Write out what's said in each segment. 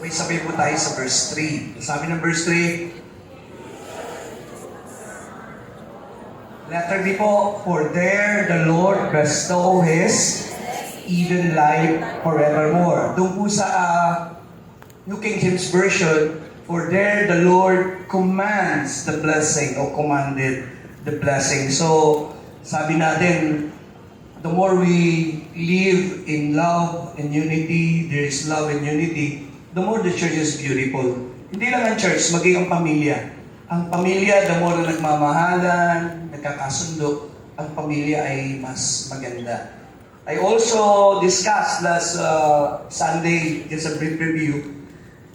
Sabay-sabay po tayo sa verse 3. Sabi ng verse 3, letter B po, for there the Lord bestow His even life forevermore. Doon po sa New King James Version, for there the Lord commands the blessing o commanded the blessing. So, sabi natin, the more we live in love and unity, there is love and unity, the more the church is beautiful. Hindi lang ang church, maging ang pamilya. Ang pamilya, the more na nagmamahalan, nagkakasundo, ang pamilya ay mas maganda. I also discussed last Sunday, just a brief review,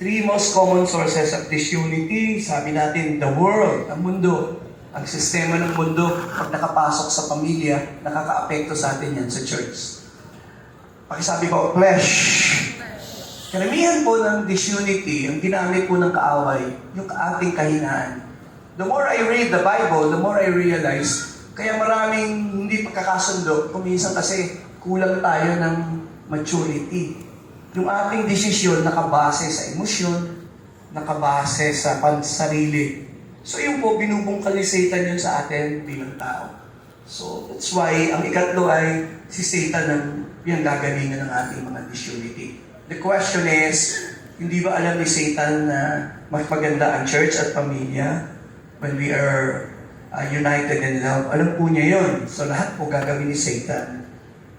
3 most common sources of disunity. Sabi natin, the world, ang mundo, ang sistema ng mundo, pag nakapasok sa pamilya, nakaka-apekto sa atin yan sa church. Pakisabi ko, flesh. Karamihan po ng disunity, ang ginamit po ng kaaway, yung ating kahinaan. The more I read the Bible, the more I realize, kaya maraming hindi pagkakasundo, kuminsan kasi kulang tayo ng maturity. Yung ating desisyon nakabase sa emosyon, nakabase sa pansarili. So yun po, binubungkal ni Satan yun sa atin bilang tao. So that's why, ang ikatlo ay si Satan ang pinanggagalingan ng ating mga disunity. The question is, hindi ba alam ni Satan na mas maganda ang church at pamilya when we are united in love? Alam po niya yun. So lahat po gagawin ni Satan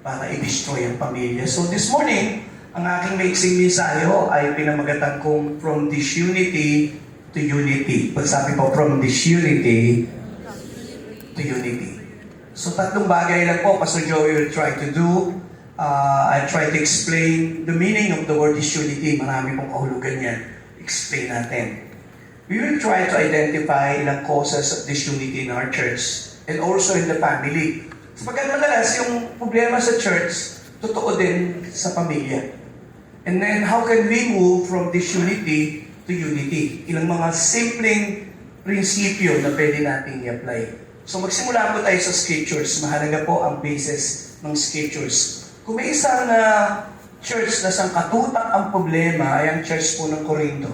para i-destroy ang pamilya. So this morning, ang aking maiksing mensayo ay pinamagatan kong from disunity to unity. Pag sabi po, from disunity to unity. So tatlong bagay lang po, Pastor Joey will try to do. I'll try to explain the meaning of the word disunity. Marami pong kahulugan yan. Explain natin. We will try to identify ilang causes of disunity in our church and also in the family. Sapagkat madalas yung problema sa church, totoo din sa pamilya. And then, how can we move from disunity to unity? Ilang mga simpleng prinsipyo na pwede nating i-apply. So magsimula po tayo sa scriptures. Mahalaga po ang basis ng scriptures. Kung may isang church na sangkatutak ang problema ay ang church po ng Corinto.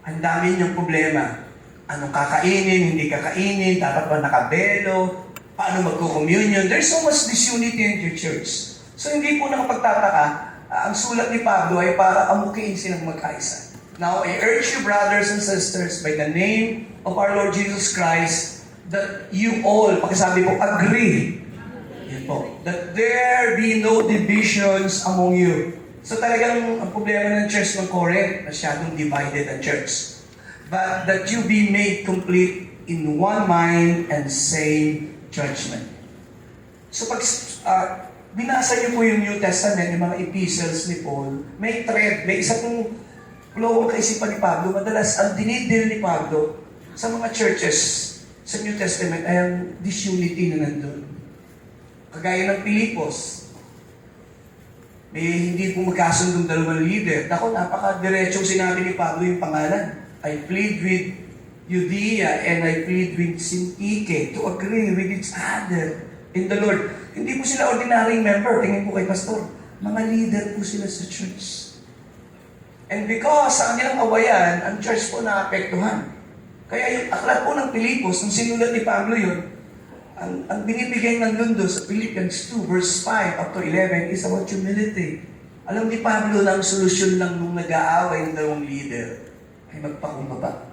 Ang dami niyong problema. Anong kakainin, hindi kakainin, dapat ba nakabelo, paano magko-communion. There's so much disunity in your church. So hindi po nakapagtataka, ang sulat ni Pablo ay para amukiin silang magkaisa. Now, I urge you, brothers and sisters, by the name of our Lord Jesus Christ, that you all, pakisabi po, agree that there be no divisions among you. So talagang ang problema ng church ng Corinth, masyadong divided ang church. But that you be made complete in one mind and same judgment. So pag binasa niyo po yung New Testament, yung mga epistles ni Paul, may thread, may isa pong flow ang kaisipan ni Pablo. Madalas ang dinidil ni Pablo sa mga churches sa New Testament ay ang disunity na nandun. Kagaya ng Pilipos, may hindi po magkasundong dalawang leader. Ako, napaka-diretsong sinabi ni Pablo yung pangalan. I plead with Judea and I plead with Syntyche to agree with each other in the Lord. Hindi po sila ordinaryong member. Tingin po kay Pastor. Mga leader po sila sa church. And because sa kanilang awayan, ang church po naapektuhan. Kaya yung aklat po ng Pilipos, nung sinulat ni Pablo yun, ang binibigay ng lundo sa Philippians 2 verse 5 up to 11 is about humility. Alam ni Pablo na ang solusyon lang nung nag-aaway ng dalawang leader ay magpakumbaba.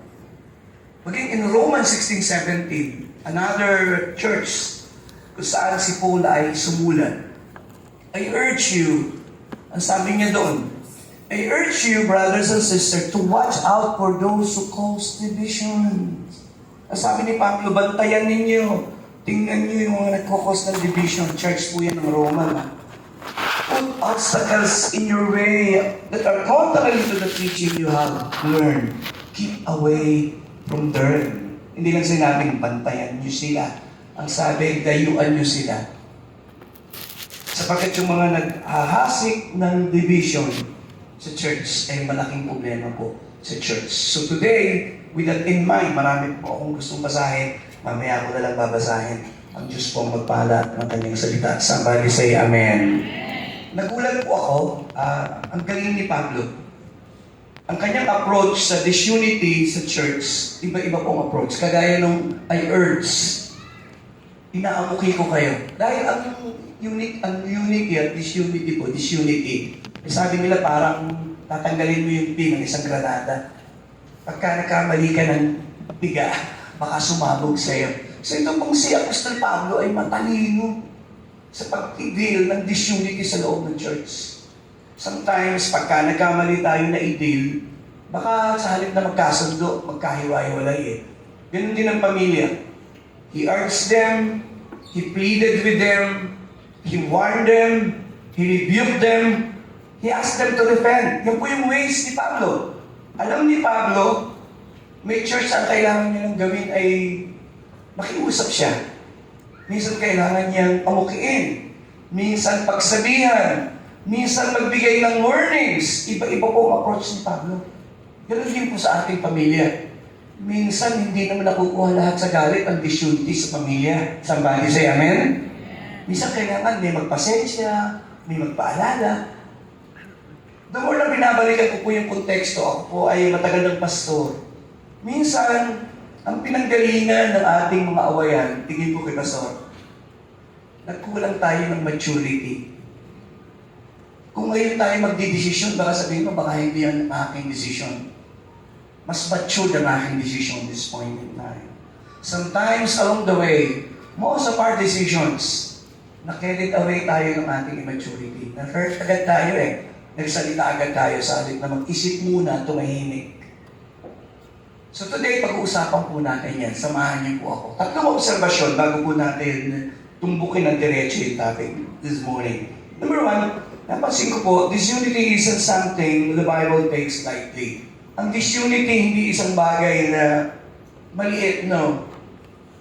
Maging in Romans 16:17, another church kung saan si Paul ay sumulat. I urge you, ang sabi niya doon, I urge you, brothers and sisters, to watch out for those who cause divisions. Ang sabi ni Pablo, bantayan ninyo. Tingnan niyo yung mga nagkakos ng division. Church po yan ng Roma. Put obstacles in your way that are contrary to the teaching you have learned. Keep away from them. Hindi lang sinabing bantayan niyo sila. Ang sabi, dayuan niyo sila. Sapagkat yung mga naghahasik ng division sa church ay malaking problema po sa church. So today, with that in mind, marami po akong gustong basahin. Mamaya ko na lang babasahin. Ang Diyos po magpala ng kanyang salita. Somebody say Amen. Nagulat po ako, ang galing ni Pablo. ang kanyang approach sa disunity sa church, iba-iba pong approach. Kagaya nung I urge, inaamuki ko kayo. Dahil ang unity at disunity. Sabi nila parang tatanggalin mo yung pin ng isang granada. Pagka nagkamali ka ng biga, baka sumabog sa'yo. So ito pong si Apostol Pablo ay matalino sa pag-deal ng disunity sa loob ng church. Sometimes, pagka nagkamali tayo na i-deal, baka sa halip na magkasundo, magkahiwa-hiwalay eh. Ganun din ang pamilya. He urged them, he pleaded with them, he warned them, he rebuked them, he asked them to repent. Yan po yung ways ni Pablo. Alam ni Pablo, may church ang kailangan niya lang gawin ay makiusap siya. Minsan kailangan niyang amukiin. Minsan pagsabihan. Minsan magbigay ng warnings. Iba-iba po ang approach ni Pablo. Ganun din po sa ating pamilya. Minsan hindi naman nakukuha lahat sa galit ang disunity sa pamilya. Somebody say amen? Minsan kailangan may magpasensya, may magpaalala. The more na binabalikan ko po yung konteksto, ako po ay matagal ng pastor. Minsan, ang pinanggalingan ng ating mga awayan, tingin po kay pastor, nagkulang tayo ng maturity. Kung ngayon tayo magdidesisyon, baka sabihin mo, baka hindi yan aking decision. Mas mature ang aking decision at this point in time. Sometimes along the way, most of our decisions, na-carried away tayo ng ating immaturity. Na-hurt agad tayo eh. Nagsalita agad tayo sa halip na mag-isip muna, tumahimik. So today, pag-uusapan po natin yan. Samahan niyo po ako. Tatlong obserbasyon bago po natin tumbukin ng diretso yung topic this morning. Number one, napansin ko po, disunity isn't something the Bible takes lightly. Ang disunity hindi isang bagay na maliit, no?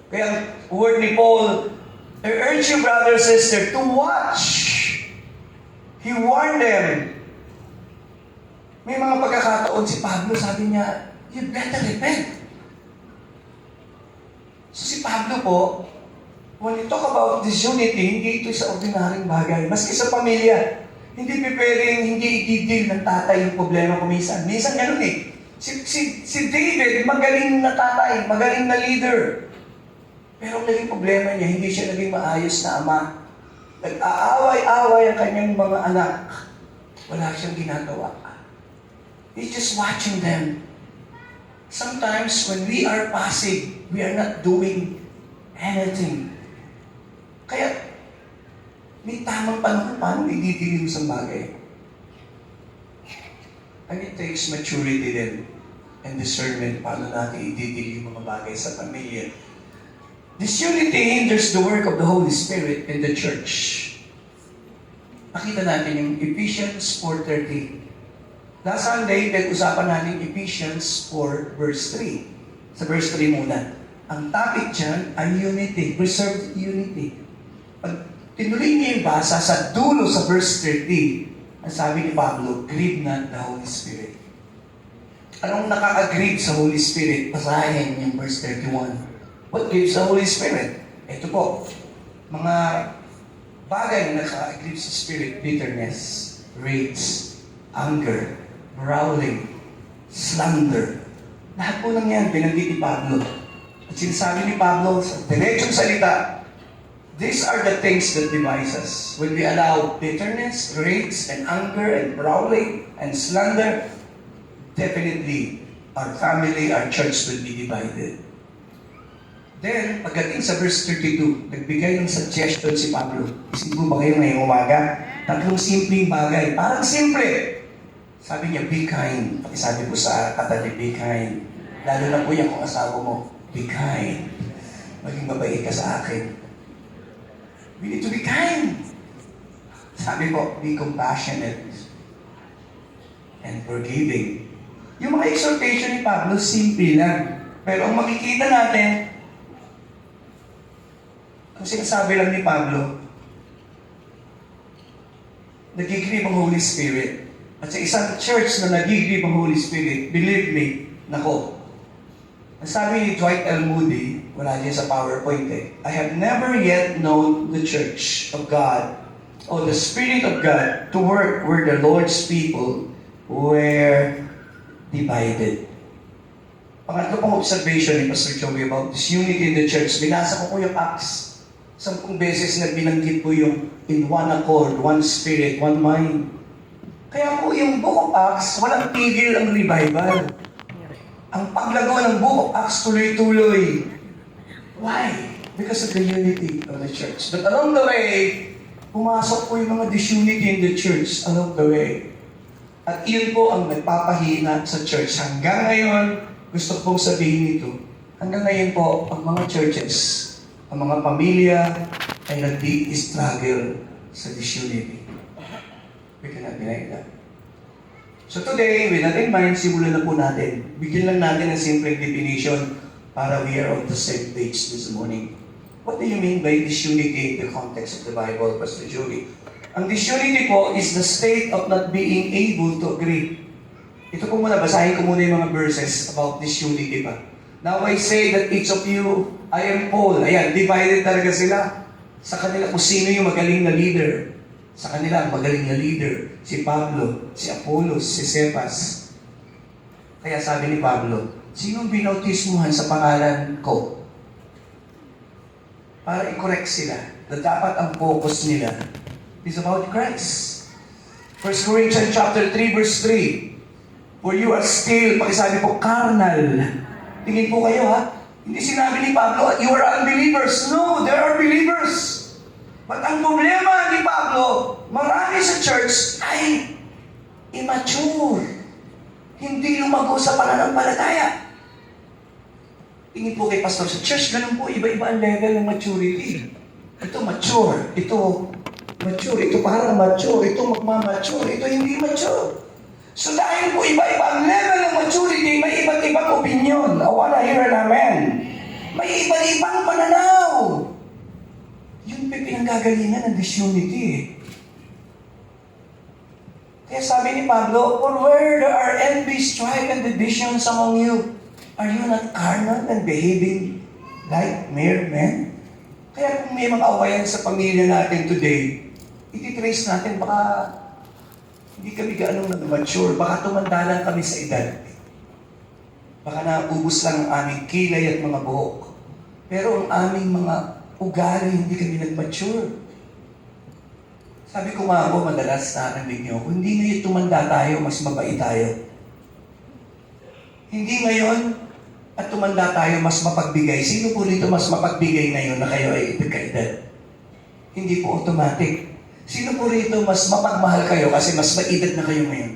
Kaya ang word ni Paul, I urge you, brother and sister, to watch. He warned them. May mga pagkakataon si Pablo, sabi niya, you better repent. So si Pablo po, when you talk about disunity, hindi ito sa ordinaryong bagay. Maski sa pamilya, hindi pwedeng hindi i-deal ng tatay yung problema ko minsan. Minsan ganun eh. Si David, magaling na tatay, magaling na leader. Pero ang naging problema niya, hindi siya naging maayos na ama. Nag-aaway-away ang kanyang mga anak. Wala siyang ginagawa. He's just watching them. Sometimes when we are passive, we are not doing anything. Kaya, may tamang panahon paano i-deal sa bagay. And it takes maturity then and discernment paano natin i-deal yung mga bagay sa pamilya. Disunity hinders the work of the Holy Spirit in the church. Nakita natin yung Ephesians 4:30. Last Sunday, nag-usapan natin Ephesians 4 verse 3. Sa verse 3 muna. Ang topic dyan ay unity, preserved unity. Pag tinuloy niyo yung basa sa dulo sa verse 30, ang sabi ni Pablo, grieve not the Holy Spirit. Anong nakaka-grieve sa Holy Spirit? Basahin yung verse 31. What grieves the Holy Spirit? Ito po, mga bagay na nakaka-grieve sa Spirit, bitterness, rage, anger, growling, slander. Lahat po lang yan, binanggit ni Pablo. At sinasabi ni Pablo sa diretsong salita, these are the things that divide us. When we allow bitterness, rage, and anger, and growling, and slander, definitely, our family, our church will be divided. Then, pagdating sa verse 32, nagbigay ng suggestion si Pablo. Isipin mo ba kayo ngayong umaga? Tatlong simpleng bagay. Parang simple. Sabi niya, be kind. Pakisabi ko sa katabi, be kind. Lalo na po yan kung asawa mo, be kind. Maging mabait ka sa akin. We need to be kind. Sabi ko, be compassionate and forgiving. Yung mga exhortation ni Pablo, simple lang. Pero ang makikita natin, kung sinasabi lang ni Pablo, nagigrieve ang Holy Spirit. At sa isang church na nagigrieve ang Holy Spirit, believe me, nako, ang sabi ni Dwight L. Moody, wala niya sa PowerPoint eh, I have never yet known the church of God or the Spirit of God to work where the Lord's people were divided. Pangatlo pong observation ni Pastor Joey about disunity in the church. Binasa ko po yung Acts. 10 beses na binanggit po yung in one accord, one spirit, one mind. Kaya po yung Book of Acts, walang tigil ang revival. Ang paglago ng Book of Acts tuloy-tuloy. Why? Because of the unity of the church. But along the way, pumasok po yung mga disunity in the church along the way. At iyon po ang nagpapahina sa church. Hanggang ngayon, gusto ko pong sabihin ito, hanggang ngayon po, ang mga churches, ang mga pamilya, ay nag-struggle sa disunity. We cannot deny that. So today, with that in mind, simulan na po natin. Bigyan lang natin ng simple definition para we are on the same page this morning. What do you mean by disunity in the context of the Bible, Pastor Joey? Ang disunity po is the state of not being able to agree. Ito po muna, basahin ko muna yung mga verses about disunity pa. Now I say that each of you, I am Paul. Ayan, divided talaga sila. Sa kanila kung sino yung magaling na leader. Sa kanila, ang magaling na leader, si Pablo, si Apollos, si Cephas. Kaya sabi ni Pablo, sinong binautismuhan sa pangalan ko? Para i-correct sila, na dapat ang focus nila is about Christ. 1 Corinthians chapter 3, verse 3. For you are still, pakisabi po, carnal. Tingin po kayo ha. Hindi sinabi ni Pablo, you are unbelievers. No, there are believers. But ang problema ni Pablo, marami sa church ay immature. Hindi lumago sa pananampalataya. Tingin po kay pastor sa church, ganun po, iba-iba ang level ng maturity. Ito mature, ito mature, ito parang mature, ito magmamature, ito hindi mature. So dahil po iba-iba ang level ng maturity, may iba't ibang opinion. I wanna hear an amen. May iba't ibang pananaw. Yun pa pinanggagalingan ng disunity. Kaya sabi ni Pablo, for where there are envy, strife, and divisions among you, are you not carnal and behaving like mere men? Kaya kung may mga awayan sa pamilya natin today, ititrace natin, baka hindi kami gaanong nag-mature, baka tumanda lang kami sa edad. Baka naubos lang ang aming kilay at mga buhok. Pero ang aming mga ugali, hindi kami nag-mature. Sabi ko nga ako, madalas narinig niyo, kung hindi ngayon tumanda tayo, mas mabait tayo. Hindi ngayon, at tumanda tayo, mas mapagbigay. Sino po rito mas mapagbigay ngayon na kayo ay pagkaedad? Hindi po automatic. Sino po rito mas mapagmahal kayo kasi mas maedad na kayo ngayon?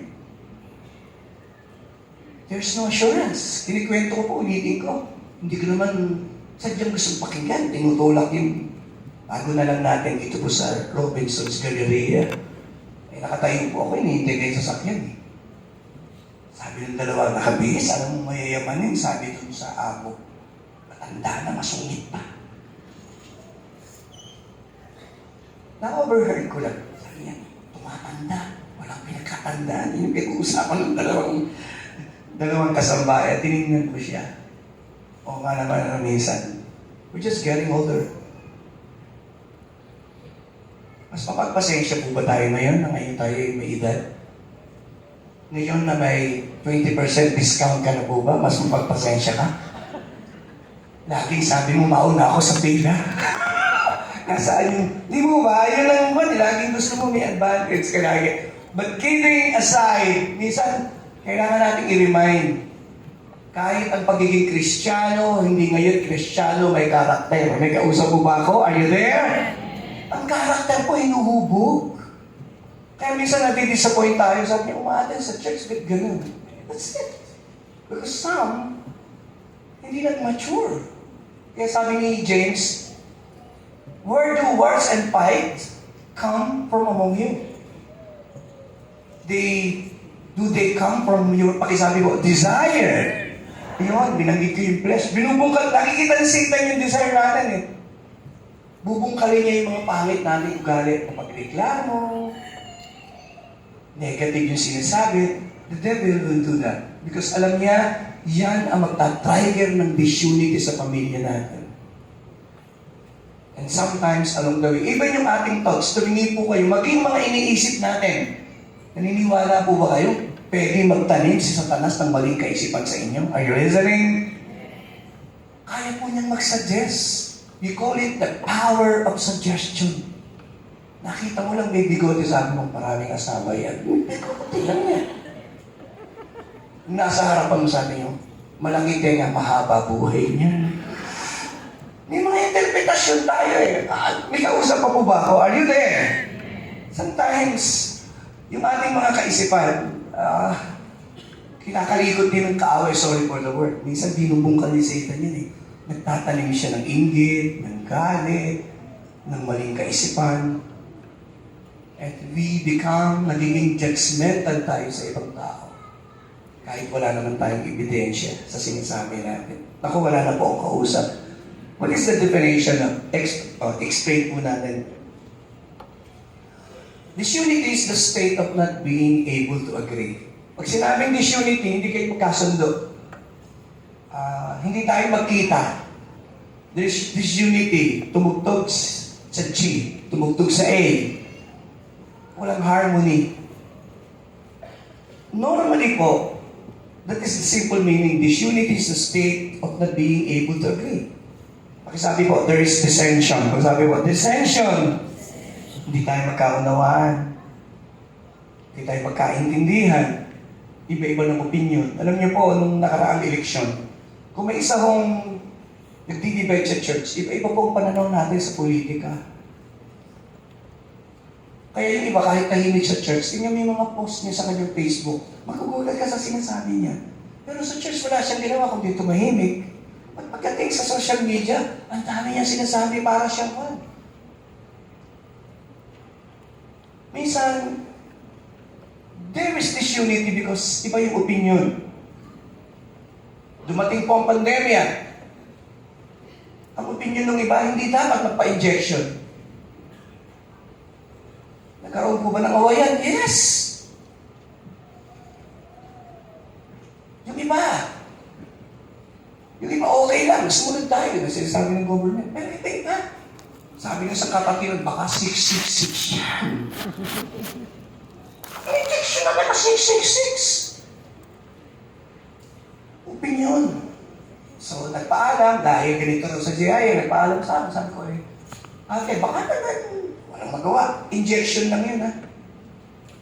There's no assurance. Kinikwento ko po, ulitin ko. Hindi ko naman sadyang gustong pakinggan. Tinutulak yung bago na lang natin dito po sa Robinson's Galleria. Ay nakatayo po ako, hinihintay kayo sa sakyan eh. Sabi ng dalawa, nakabihis, alam mo mayayamanin, sabi dun sa amo, matanda na, masungit pa. Na-overheard ko lang. Sabi niya, tumatanda, walang pinagkatandaan. Yung pinag-uusapan ng dalawang kasambahay, tinignan ko siya. O nga naman, minsan, we're just getting older. Mas mapagpasensya po ba tayo ngayon na ngayon tayo may edad? Ngayon na may 20% discount ka na po ba? Mas mapagpasensya ka? Laging sabi mo, mauna ako sa pila. Nasaan yung, di mo ba? Yun lang ba? Laging gusto mo may advantage ka lagi. But kidding aside, minsan, kailangan natin i-remind, kahit ang pagiging Kristiyano, hindi ngayon Kristiyano, may karakter. May kausap mo ba ako? Are you there? Ang karakter po hinuhubog. Kaya minsan nati-disappoint tayo. Sabi niya, umaten sa church, ba't ganun? That's it. Because some, hindi nag-mature. Kaya sabi ni James, where do wars and fights come from among you? Do they come from your, pakisabi ko, desire? Yun, binanggit ko yung flesh. Binubungkal, nakikita ng Satan yung desire natin eh. Bubungkalin niya yung mga pangit natin ugali. Pagreklamo, negative yung sinasabi, the devil will do that. Because alam niya, yan ang magta-trigger ng disunity sa pamilya natin. And sometimes, along the way, even yung ating thoughts, tumingin po kayo, maging mga iniisip natin. Naniniwala po ba kayo? pwede magtanim si Satanas ng maling kaisipan sa inyo. Are you listening? Kaya po niyang mag-suggest. We call it the power of suggestion. Nakita mo lang may bigote, sabi mong maraming asawa yan. Bigote lang yan. Nasa harapan mo, sabi niyo, malangit nga, mahaba buhay niya. May mga interpretasyon tayo eh. May kausap pa po ba ako? Are you there? Sometimes, yung ating mga kaisipan, kinakalikot din ng kaaway, sorry for the word. Minsan binubungkal ni Satan yun eh. Nagtatanim siya ng inggit, ng galit, ng maling kaisipan. And we become nagiging judgmental tayo sa ibang tao. Kahit wala naman tayong ebidensya sa sinasabi natin. Ako, wala na po akong kausap. What is the definition of explain po natin? Disunity is the state of not being able to agree. Pag sinabing disunity, hindi kayo magkasundo. Hindi tayo magkita. There's disunity, tumugtog sa G, tumugtog sa A. Walang harmony. Normally po, that is the simple meaning. Disunity is the state of not being able to agree. Pakisabi po, there is dissension. Pakisabi po, dissension. Hindi tayo magkaunawaan. Hindi tayo magkaintindihan. Iba-iba ng opinion. Alam niyo po, nung nakaraang eleksyon, kung may isa hong nagdi-divide sa church, iba-iba po ang pananaw natin sa politika. Kaya yung iba, kahit tahimik sa church, tingnan mo yung mga post niya sa kanyang Facebook, magugulat ka sa sinasabi niya. Pero sa church, wala siyang ginawa kundi tumahimik. At pagdating sa social media, ang dami niya sinasabi para siyang one. Minsan, there is disunity because iba yung opinion. Dumating po ang pandemya. Ang opinion ng iba, hindi dapat magpa-injection. Nagkaroon po ba ng awayan? Yes! Yung iba okay lang, sumunod tayo. Sinasabi ng government, pero iba. Sabi nga sa kapatiran, baka 666 yan. Injection na baka 666. Opinion. So, nagpaalam, dahil ganito raw sa GIA, nagpaalam sa akin, sabi ko okay, baka naman, walang magawa. Injection lang yun, ha?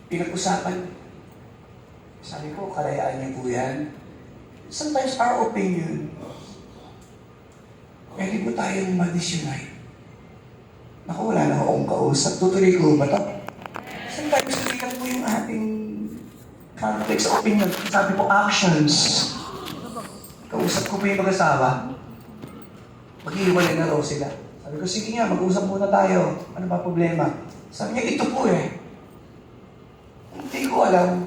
Pinag-usapan. Sabi ko, kalayaan niyo po yan. Sometimes our opinion, pwede po tayong ma-disunite. Naku, wala na akong kausap. Tutuloy ko ba ito? Sometimes, hindi lang po yung ating conflicts of opinion. Sabi po, actions. Kausap ko po yung mag-asawa. Maghihiwalay na raw sila. Sabi ko, sige nga, mag-usap muna tayo. Ano ba problema? Sabi niya, ito po eh. Hindi ko alam.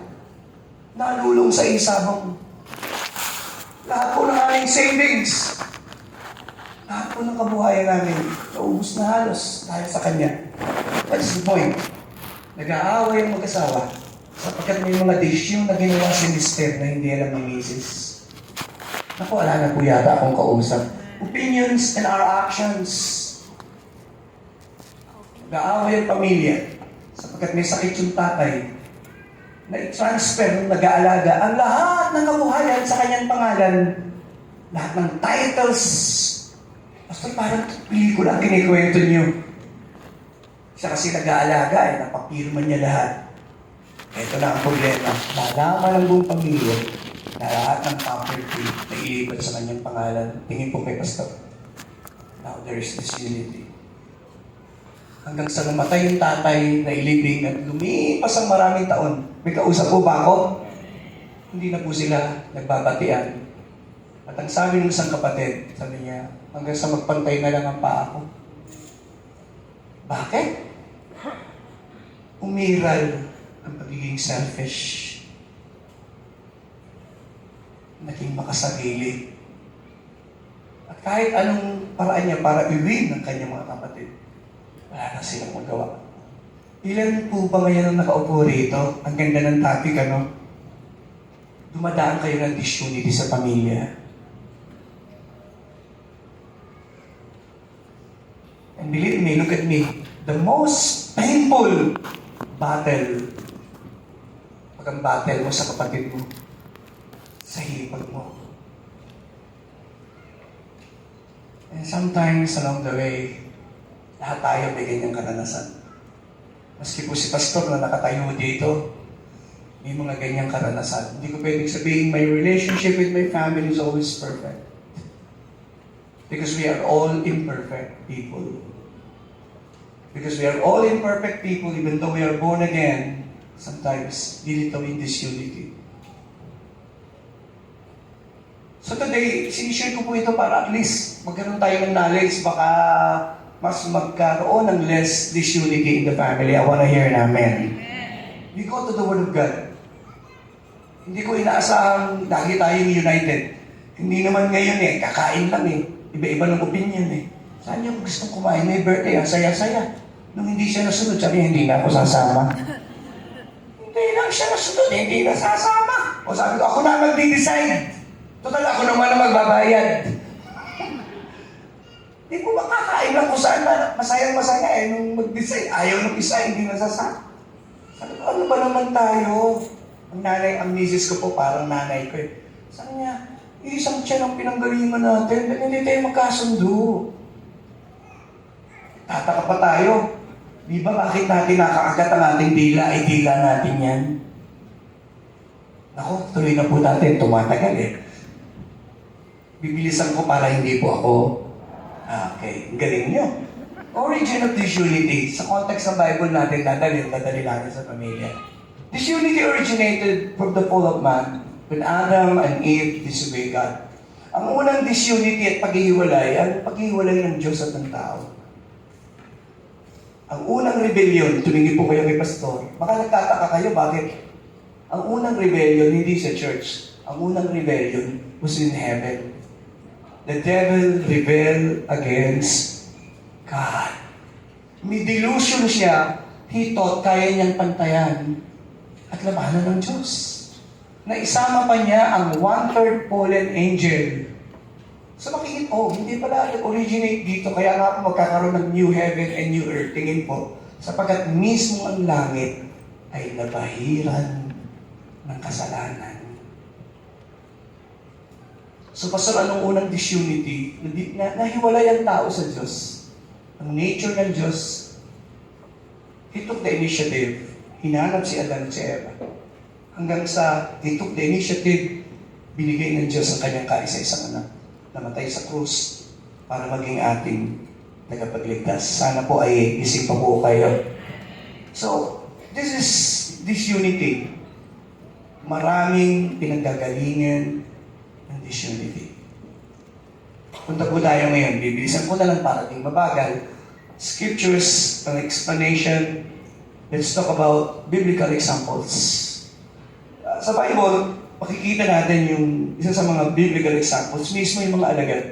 Nalulong sa isabang. Lahat po ng aming savings. Lahat po ng kabuhayan namin. Naubos na halos dahil sa kanya. What's the point? Nag-aaway ang mag-asawa sapagkat may mga desisyon na ginawa si Mister na hindi alam ni Mrs. Naku, wala na po yata akong kausap. Opinions and our actions. Nag-aaway ang pamilya sapagkat may sakit yung tatay na i-transfer nung nag-aalaga ang lahat ng kabuhayan sa kanyang pangalan. Lahat ng titles. Basta parang pelikula ang kinikwento niyo. Siya kasi nag-aalaga eh, napapirma niya lahat. Ito na ang problema. Nalaman ng buong pamilya na lahat ng property na ilipat sa kanyang pangalan. Tingin po kay Pastor. Now there is disunity. Hanggang sa namatay yung tatay na ilibing at lumipas ang maraming taon. May kausap po ba ako? Hindi na po sila nagbabatian. At ang sabi ng isang kapatid, sabi niya, hanggang sa magpantay na lang ang paa ko. Bakit? Umiral ang pagiging selfish. Naging makasarili. At kahit anong paraan niya para i-win ng kanyang mga kapatid, wala na silang magawa. Ilan po ba ngayon ang nakaupo rito? Ang ganda ng topic, ano? Dumadaan kayo ng disunity sa pamilya. And believe me, look at me. The most painful battle Pag ang battle mo sa kapatid mo, sa hipag mo. And sometimes along the way, lahat tayo may ganyang karanasan. Maski po si pastor na nakatayo dito, may mga ganyang karanasan. Hindi ko pwedeng sabihin, my relationship with my family is always perfect. Because we are all imperfect people. Because we are all imperfect people, even though we are born again, sometimes dilito in disunity. So today, sinishare ko po ito para at least magkaroon tayo ng knowledge, baka mas magkaroon ng less disunity in the family. I wanna hear an amen. We go to the Word of God. Hindi ko inaasahang lagi tayong united. Hindi naman ngayon kakain lang Iba-iba ng opinion Saan niyo gustong kumain? May birthday, ang saya-saya. Nung hindi siya nasunod, sabi hindi na ako sasama. Hindi lang siya nasunod, hindi na sasama. O sabi ko, ako na magdi-decide. Total, ako naman na magbabayad. Hindi ko makakain lang kung saan na masayang-masaya nung mag-decide. Ayaw ng isa, hindi nasasama. Sabi ko, ano ba naman tayo? Ang misis ko po, parang nanay ko Sabi niya, isang tiyan ang pinanggalingan natin, hindi tayo magkasundo. Tataka pa tayo. Di ba bakit natin nakaagat ang ating dila, dila natin yan? Naku, tuloy na po natin, tumatagal Bibilisan ko para hindi po ako. Okay, galing nyo. Origin of disunity. Sa context ng Bible natin, dadali natin sa pamilya. Disunity originated from the fall of man when Adam and Eve disobeyed God. Ang unang disunity at paghihiwalay, ang paghihiwalay ng Diyos at ng tao. Ang unang rebellion, tumingin po kayo kay pastor, baka nagtataka kayo bakit ang unang rebellion hindi sa church. Ang unang rebellion was in heaven. The devil rebelled against God. May delusion siya, he thought kaya niyang pantayan at labanan ng Diyos. Na isama pa niya ang one-third fallen angel. So makikita, hindi pala originate dito, kaya nga po magkakaroon ng new heaven and new earth. Tingin po, sapagkat mismo ang langit ay nabahiran ng kasalanan. So pastor, anong unang disunity? Nahiwalay ang tao sa Diyos. Ang nature ng Diyos, he took the initiative. Hinanap si Adan at si Eva. Hanggang sa he took the initiative, binigay ng Diyos ang kanyang kaisa-isang anak. Namatay sa krus para maging ating tagapagligtas. Sana po ay isip pa po kayo. So, this is disunity. Maraming pinanggagalingan ng disunity. Punta po tayo ngayon. Bibilisan ko na lang para di mabagal. Scriptures, an explanation. Let's talk about biblical examples. Sa Bible, makikita natin yung isa sa mga biblical examples, mismo yung mga alagad.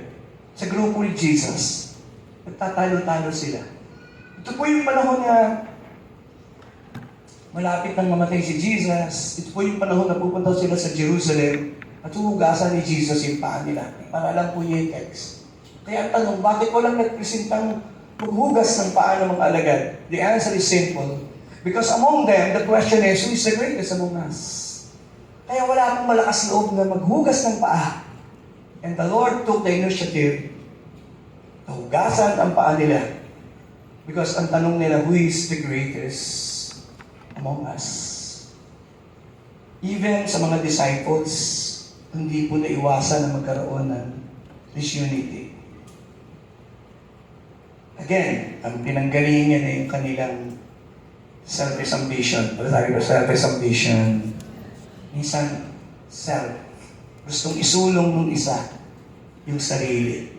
Sa grupo ni Jesus, nagtatalo-talo sila. Ito po yung panahon na malapit nang mamatay si Jesus. Ito po yung panahon na pupunta sila sa Jerusalem at huhugasan ni Jesus yung paa nila. Para lang po yung text. Kaya ang tanong, bakit walang nagpresentang maghugas ng paa ng mga alagad? The answer is simple. Because among them, the question is, who is the greatest among us? Kaya wala pong malakas loob na maghugas ng paa. And the Lord took the initiative na hugasan ang paa nila. Because ang tanong nila, who is the greatest among us? Even sa mga disciples, hindi po naiwasan na magkaroon ng disunity. Again, ang pinanggalingan na yung kanilang selfish ambition. Ano sabi ko? Selfish ambition. Minsan, self. Gustong isulong nung isa yung sarili.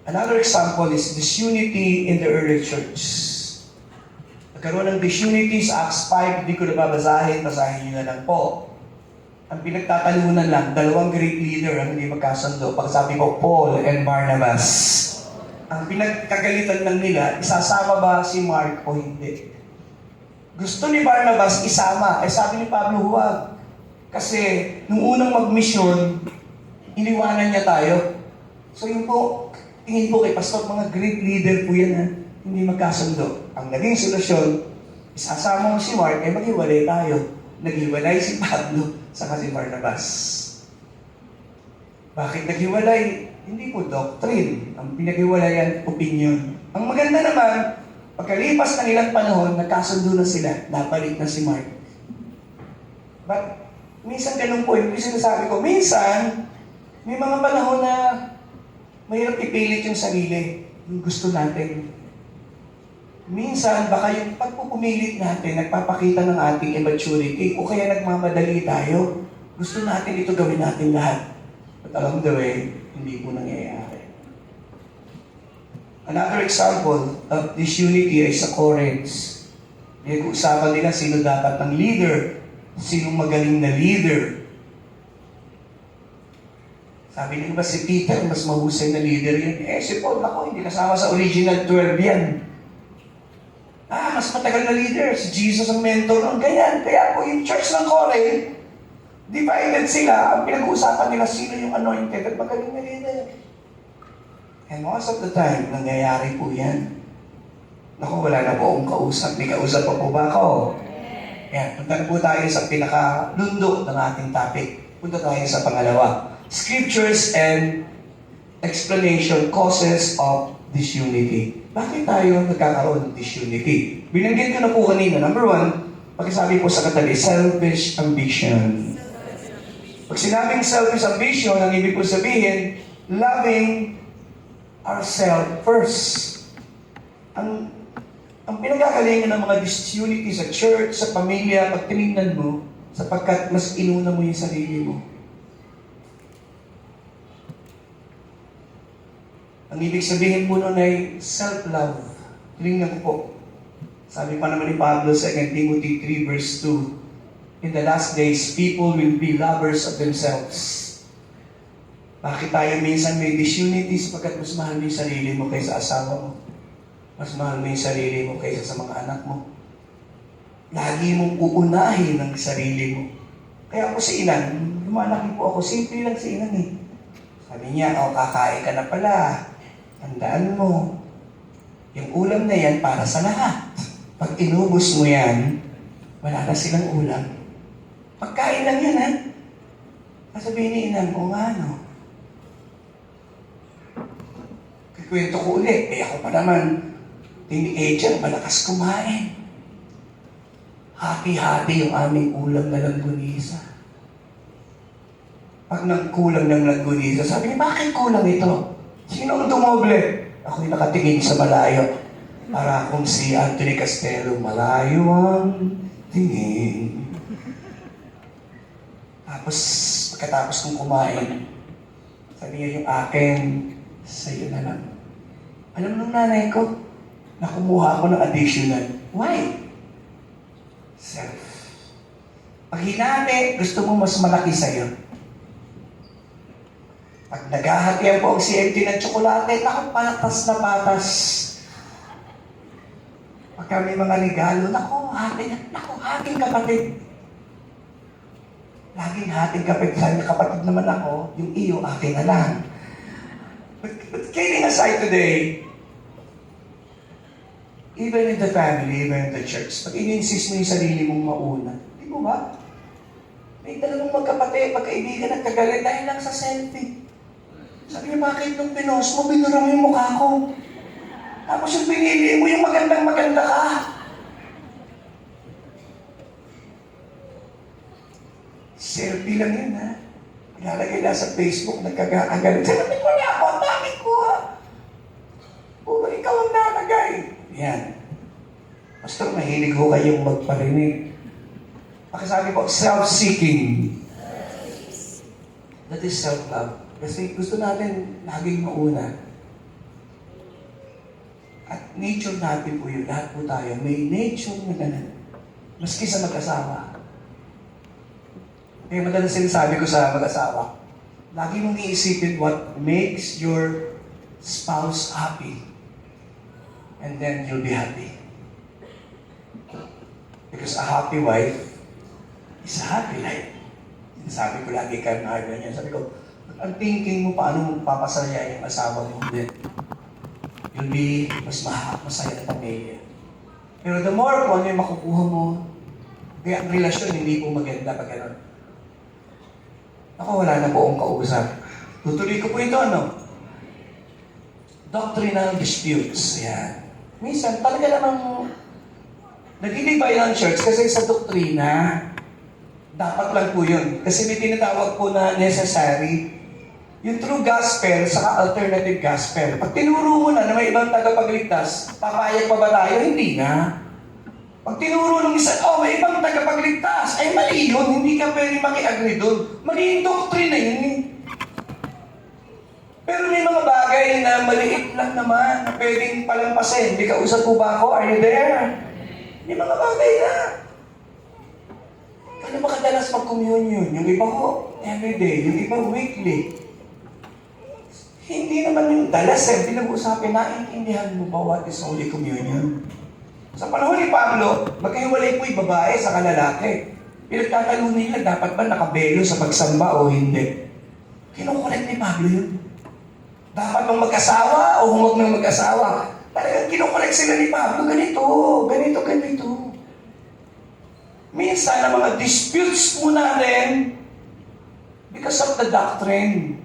Another example is disunity in the early church. Nagkaroon ng disunity sa Acts 5, hindi ko nababasahin, basahin nyo na lang po. Ang pinagtatalunan lang, dalawang great leader ang hindi magkasundo. Pagsabi ko, Paul and Barnabas. Ang pinagkagalitan lang nila, isasama ba si Mark o hindi? Gusto ni Barnabas isama. Sabi ni Pablo, huwag. Kasi nung unang mag-mission, iniwanan niya tayo. So yun po, tingin po kay Pastor, mga great leader po yan hindi magkasundo. Ang naging solusyon, isasama mo si Mark, maghiwalay tayo. naghiwalay si Pablo sa si Barnabas? Bakit naghiwalay? Hindi po doctrine. Ang pinaghiwalayan, opinion. Ang maganda naman, pagkalipas ng ilang panahon, nagkasundo na sila. Napalit na si Mark. But, minsan ganun po. Yung sinasabi ko, minsan, may mga panahon na mahirap ipilit yung sarili. Yung gusto natin. Minsan, baka yung pagpupumilit natin, nagpapakita ng ating immaturity o kaya nagmamadali tayo. Gusto natin ito gawin natin lahat. But along the way, hindi po nangyayari. Another example of disunity ay sa Corinth. Pinag-uusapan nila sino dapat ng leader, sinong magaling na leader. Sabi nila ba si Peter, mas mahusay na leader yan? Si Paul, ako, hindi kasama sa original 12 yan. Mas matagal na leader, si Jesus ang mentor ng ganyan. Kaya po yung church ng Corinth, divided sila. Ang pinag-uusapan nila sino yung anointed at magaling na leader. And most of the time, nangyayari po yan. Naku, wala na po akong kausap. May kausap pa po ba ako? Yan, punta na po tayo sa pinakalundo ng ating topic. Punta tayo sa pangalawa. Scriptures and explanation causes of disunity. Bakit tayo nagkakaroon ng disunity? Binanggit ko na po kanina. Number 1, pagkasabi po sa katabi, selfish ambition. Pag sinabing selfish ambition, ang ibig po sabihin, loving ourselves first. Ang pinagkakalingan ng mga disunity sa church, sa pamilya, pag tinignan mo, sapagkat mas inuna mo yung sarili mo. Ang ibig sabihin po nun ay self-love. Tinignan ko po. Sabi pa naman ni Pablo sa 2 Timothy 3 verse 2, in the last days, people will be lovers of themselves. Bakit tayo minsan may disunity sapagkat mas mahal mo yung sarili mo kaysa asawa mo? Mas mahal mo yung sarili mo kaysa sa mga anak mo? Lagi mong uunahin ang sarili mo. Kaya ako si Ilan, lumalaki po ako, simple lang si Ilan eh. Sabi niya, kakain ka na pala. Tandaan mo, yung ulam na yan para sa lahat. Pag inubos mo yan, wala na silang ulam. Pagkain lang yan, ha? Sasabihin ni Inan, o nga, no? Kikwento ko ulit, ako pa naman, teenager, malakas kumain. Hati-hati yung aming ulam na langgunisa. Pag nagkulang ng langgunisa, sabi niya, bakit kulang ito? Sino ang dumoble? Ako'y nakatingin sa malayo. Para akong si Anthony Castelo, malayo ang tingin. Tapos, pagkatapos kong kumain, sabi niya yung akin, sa'yo na lang. Alam nung nanay ko, nakumuha ako ng additional. Why? Self. Pag hinati, gusto mo mas malaki sa'yo. Pag naghahatian po ang CMT ng tsokolate, naku, patas na patas. Pagka may mga regalo, naku, hating kapatid. Laging hating kapatid. Sabi kapatid naman ako, yung iyo, akin na lang. But kidding aside today, even in the family, even in the church, pag in-insist mo yung sarili mong mauna, di mo ba? May dalawang magkapatid, magkaibigan at kagalit dahil lang sa selfie. Sabi niya, bakit nung pinost mo, binura mo yung mukha ko? Tapos yung pinili mo, yung magandang-maganda ka. Selfie lang yun, ha? Ilalagay na sa Facebook, nagkagalit. Sabi mo na ako, ang dami ko, ha? Puro ikaw ang nalagay. Yan. Pastor, mahilig ko kayong magparinig. Pagkasabi ko, self-seeking. That is self-love. Kasi gusto natin laging mauna. At nature natin po yun. Lahat po tayo. May nature na ganun. Maski sa mag-asawa. Kaya madalas sinasabi ko sa mag-asawa, lagi mong iisipin what makes your spouse happy. And then you'll be happy. Because a happy wife is a happy life. Sinasabi ko lagi kay Marvin niya. Sabi ko, ang thinking mo, paano mo papasaya yung asawa mo din? You'll be mas masaya na pamilya. Pero the more kung ano yung makukuha mo, Kaya ang relasyon hindi po maganda pag gano'n. Ako, wala na po akong kausap. Tutuloy ko po ito, ano? Doctrinal disputes. Yan. Minsan, talaga namang nagdidibay ang church kasi sa doktrina, dapat lang po yun. Kasi may tinatawag po na necessary. Yung true gospel, saka alternative gospel. Pag tinuro mo na may ibang tagapagligtas, papayag pa ba tayo? Hindi na. Pag tinuro ng isa, may ibang tagapagligtas, ay mali yun. Hindi ka pwede maki-agree doon. Mali yung doctrine na yun eh. Pero may mga bagay na maliit lang naman na pwedeng palampasin. Hindi ka usap po ba ako? Are you there? May mga bagay na. Ano ba kadalas mag-communion? Yung iba ko, everyday. Yung iba, weekly. Hindi naman yung dalas pinag-usapin na, intindihan mo ba what is Holy Communion? Sa panahon ni Pablo, magkahiwalay po yung babae sa kalalaki. Pinagtatanong nila, dapat ba nakabelo sa pagsamba o hindi? Kinukorek ni Pablo yun. Dapat bang mag-asawa o huwag nang mag-asawa? Talagang kinukorek sila ni Pablo, ganito. Minsan, ang mga disputes po natin, because of the doctrine,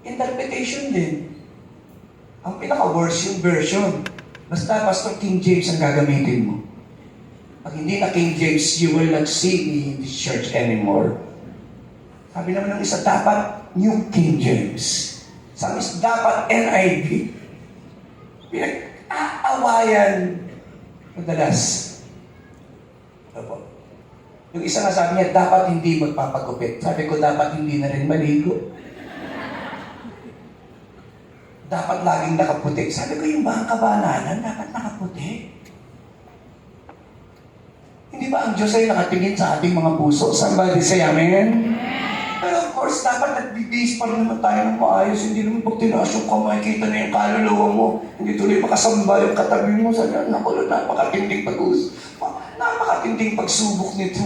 interpretation din. Ang pinaka-worst yung version. Basta Pastor King James ang gagamitin mo. Pag hindi na King James, you will not see me in this church anymore. Sabi naman ng isa, dapat New King James. Sabi isa, dapat NIV. Pinag-aawayan madalas. Opo. Yung isa nga sabi niya, dapat hindi magpapagupit. Sabi ko, dapat hindi na rin maligo. Dapat laging nakaputi. Sabi ko, yung bang kabanalan, dapat nakaputi. Hindi ba ang Diyos ay nakatingin sa ating mga puso? Somebody say amen? Pero of course, dapat nagbibis pa rin naman tayo ng maayos. Hindi naman pag tinaas yung kamay, kita na yung kaluluwa mo. Hindi tuloy makasamba yung katabi mo. Sabi na, naku, napakatinding napakatinding pagsubok nito.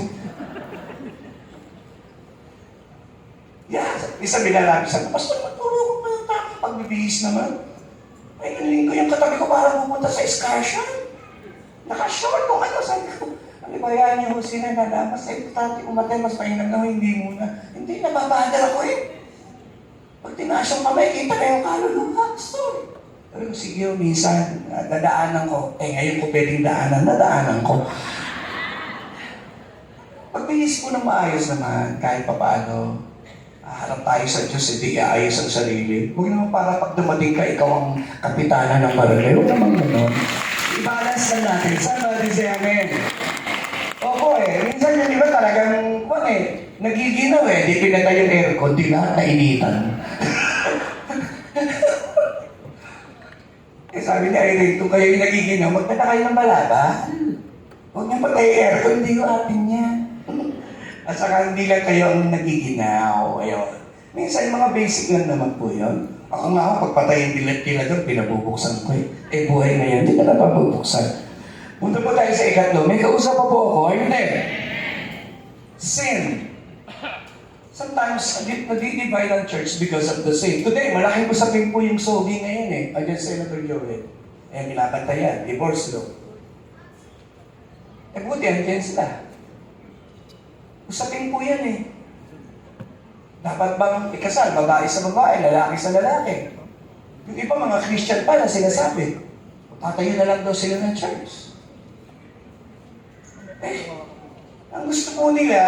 Isa binalabi sa Pastor, magturo ko pa ng tamang pagbibihis naman. Ay, galing ko yung katabi ko para pupunta sa excursion. Naka-short kung ano. Sabi ko, ano ba yan yung sila na mas importante umatay, mas mainam na hindi muna. Hindi, nababadal ako eh. Pag tinaas yung kamay, kita na yung kaluluwa. Sorry. Pero sige, minsan, dadaanan ko. Ngayon ko pwedeng daanan, nadaanan ko. Pagbihis ko ng maayos naman, kahit pa paano, harap tayo sa Diyos, hindi iayos ang sarili. Huwag naman para pag dumating ka, ikaw ang kapitana ng barangay. Huwag naman gano'n. I-balance lang natin. Somebody say amen. Opo minsan yun, di ba talagang, nagiginaw di pinatay yung aircon, di lahat nainitan. Sabi niya, kung kayo yung nagiginaw, magpata kayo ng balaba. Huwag niyo patay yung aircon, hindi yung atin niya. At saka hindi lang kayo ang nagiginaw. Ayun. Minsan mga basic lang naman po yun. Ako nga ako, pagpatay yung dilat-dilat doon, pinabubuksan ko buhay na yan, hindi ka na pabubuksan. Punta po tayo sa ikatlo. May kausap pa po ako. Are you there? Sin. Sometimes, nadi-divide ang church because of the sin. Today, malaking usapin po yung sogi ngayon against Senator Joel. Binabantayan. Divorce law. Buti, andyan sila. Usapin po yan Dapat bang ikasal, babae sa babae, lalaki sa lalaki? Yung iba mga Christian pa na sinasabi, tatayo na lang daw sila ng church. Ang gusto po nila,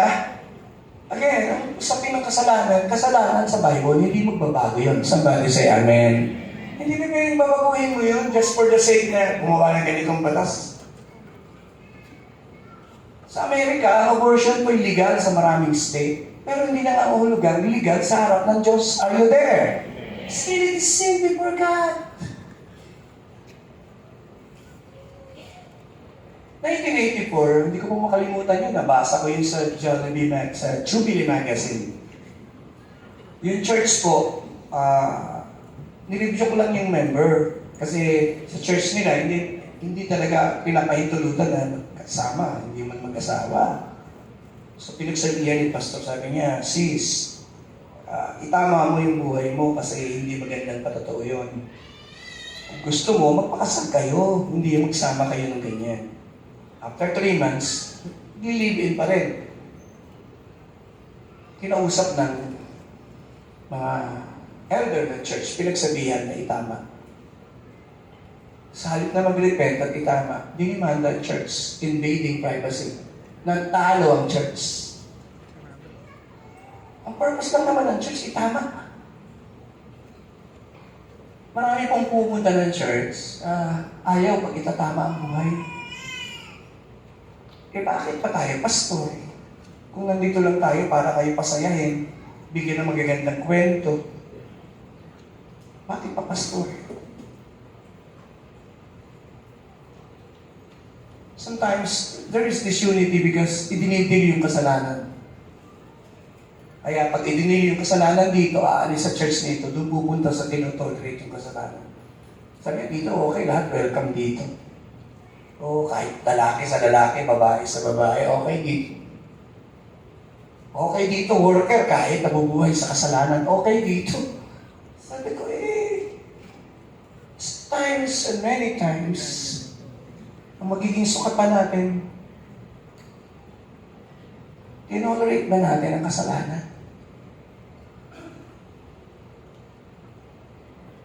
again, ang usapin ng kasalanan sa Bible, hindi magbabago yun. Somebody say amen. Hindi na pwedeng babaguhin mo yun just for the sake na gumawa ng ganitong batas. Sa Amerika, ang abortion po illegal sa maraming state. Pero hindi na ang uhulugan, legal sa harap ng Diyos. Are you there? Still in sin before God. 1984, hindi ko po makalimutan yun. Nabasa ko yun sa Jubilee Magazine. Yung church po, nireview ko lang yung member. Kasi sa church nila, hindi talaga pinapahintulutan na kasama, hindi man mag-asawa. So pinagsabihan ni Pastor, sabi niya, sis, itama mo yung buhay mo kasi hindi magandang patotoo yun. Kung gusto mo, magpakasal kayo, hindi magsama kayo ng ganyan. After 3 months, Nililive-in pa rin. Kinausap ng mga elder ng church, pinagsabihan na itama. Sa halip na mag-repent at itama, dinimanda ang church, invading privacy. Nagtalo ang church. Ang purpose lang naman ng church, itama. Marami pong pupunta ng church, ayaw pag itatama ang buhay. Bakit pa tayo, pastor? Kung nandito lang tayo para kayo pasayahin, bigyan ng magagandang kwento, bakit pa pastor? Sometimes, there is disunity because idinidil yung kasalanan. Kaya pag idinil yung kasalanan dito, aalis sa church nito, doon pupunta sa tinotolerate yung kasalanan. Sabi dito, okay lahat, welcome dito. O kahit lalaki sa lalaki, babae sa babae, okay dito. Okay dito, worker, kahit nabubuhay sa kasalanan, okay dito. Sabi ko, times and many times, ang magiging sukat pa natin, tinolerate ba natin ang kasalanan?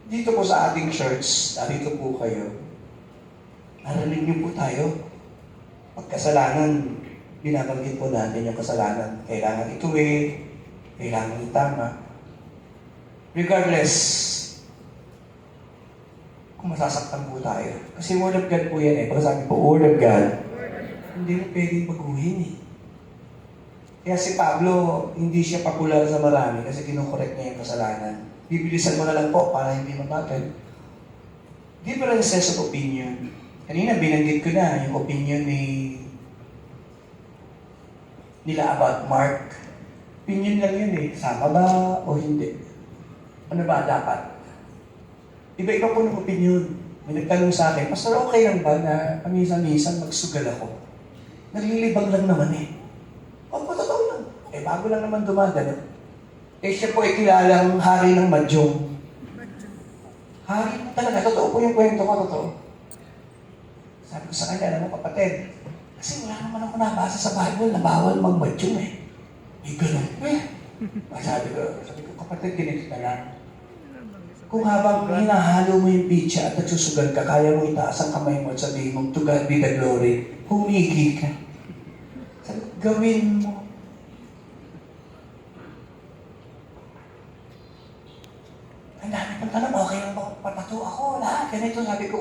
Dito po sa ating church, dito po kayo, narinig niyo po tayo, pagkasalanan, binabanggit po natin yung kasalanan. Kailangan ituwi, kailangan itama. Regardless, kung masasaktan po tayo. Kasi Word of God po yan eh. Pagkasabi po, Word of God, hindi mo pwedeng baguhin eh. Kaya si Pablo, hindi siya popular sa marami kasi kinukorek niya yung kasalanan. Bibilisan mo na lang po para hindi mabagal. Differences of opinion. Kanina binanggit ko na yung opinion nila about Mark. Opinion lang yun eh. Sama ba o hindi? Ano ba dapat? Iba-iba po ng opinion. May nagtanong sa akin, Pastor, okay lang ba na paminsan-minsan magsugal ako? Naglilibang lang naman eh. Opo, totoo lang. Bago lang naman dumagano. Siya po ay kilalang hari ng madyong. Hari po talaga. Totoo po yung kwento ko, totoo. Sabi ko sa kanya, alam mo kapatid, kasi wala naman ako nabasa sa Bible na bawal magmadyong eh. May ganun. Sabi ko, kapatid, ganito na lang. Kung habang hinahalo mo yung pizza at nagsusugal ka, kaya mo itaas ang kamay mo at sabihin mo, to God be the glory, humigi ka. Sabi ko, gawin mo. Ang dami pang tanong, okay lang ba papato ako? Lahat, ganito. Sabi ko,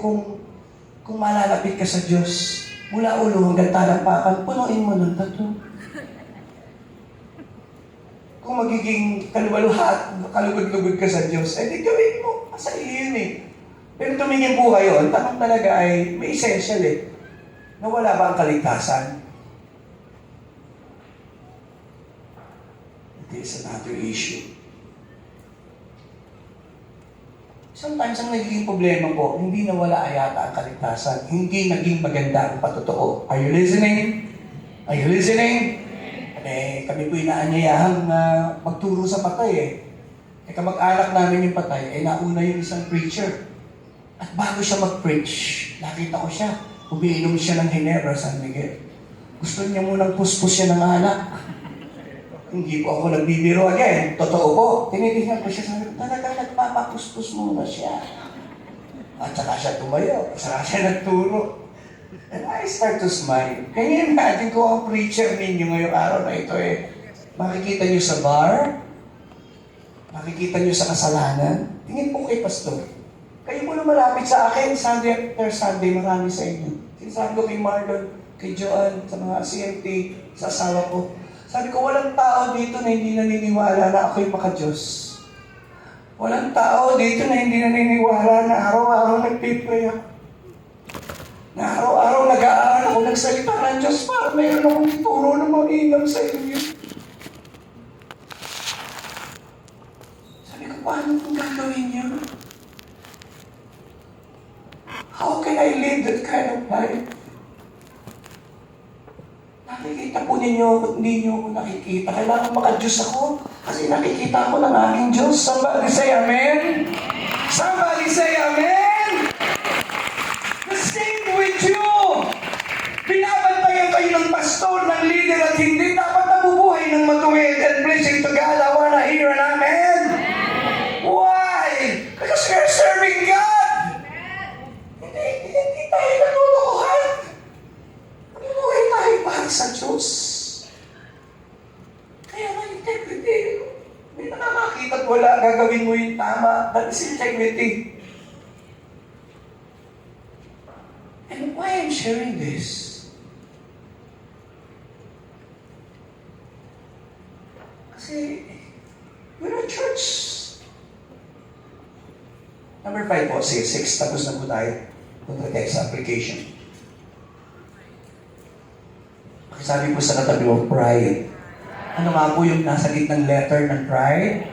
kung malalapit ka sa Diyos, mula ulo hanggang talampakan, punuin mo ng tato. Kung magiging kalugod-lugod ka sa Diyos, di gawin mo. Sa iyo yun eh. Pero tumingin po kayo, ang tanong talaga ay may essential eh. Nawala ba ang kaligtasan? It is another issue. Sometimes ang nagiging problema po, hindi nawala ayata ang kaligtasan. Hindi naging maganda ang patotoo. Are you listening? Are you listening? Kami po inaanyayahang magturo sa patay eh. Kamag-anak namin yung patay, nauna yung isang preacher. At bago siya mag-preach, nakita ko siya. Umiinom siya ng Ginebra, San Miguel. Gusto niya munang puspos siya ng alak. Hindi po ako nagbibiro again. Totoo po. Tinitingnan ko siya, sabi ko, talaga nagpapapuspos muna siya. At saka siya tumayo, saka siya nagturo. And I start to smile. Can you imagine kung ang preacher ninyo ngayong araw na ito makikita nyo sa bar, makikita nyo sa kasalanan, tingin po kay Pastor. Kayo po na malapit sa akin, Sunday after Sunday, marami sa inyo. Sinasabi ko kay Marlon, kay Joanne, sa mga CMT, sa asawa ko. Sabi ko, walang tao dito na hindi naniniwala na ako'y maka-Diyos. Walang tao dito na hindi naniniwala na araw-araw nagpipray ako. Na araw-araw nag-aaral ako nagsalita ng Diyos para mayroon akong ituro na mag-inam sa inyo. Sabi ko, paano kung gagawin niyo? How can I live that kind of life? Nakikita po ninyo, hindi niyo ako nakikita. Kailangan maka-Diyos ako kasi nakikita ko ng aking Diyos. Somebody say amen? Somebody say amen? The same with you. Binabantayan kayo ng pastor, ng tama. That is integrity. And why I'm sharing this? Kasi, we're a church. Number 5 po, 6. Tapos na po tayo. Punta tayo sa application. Sabi po sa katabi mo, pride. Ano nga po yung nasa gitnang letter ng pride?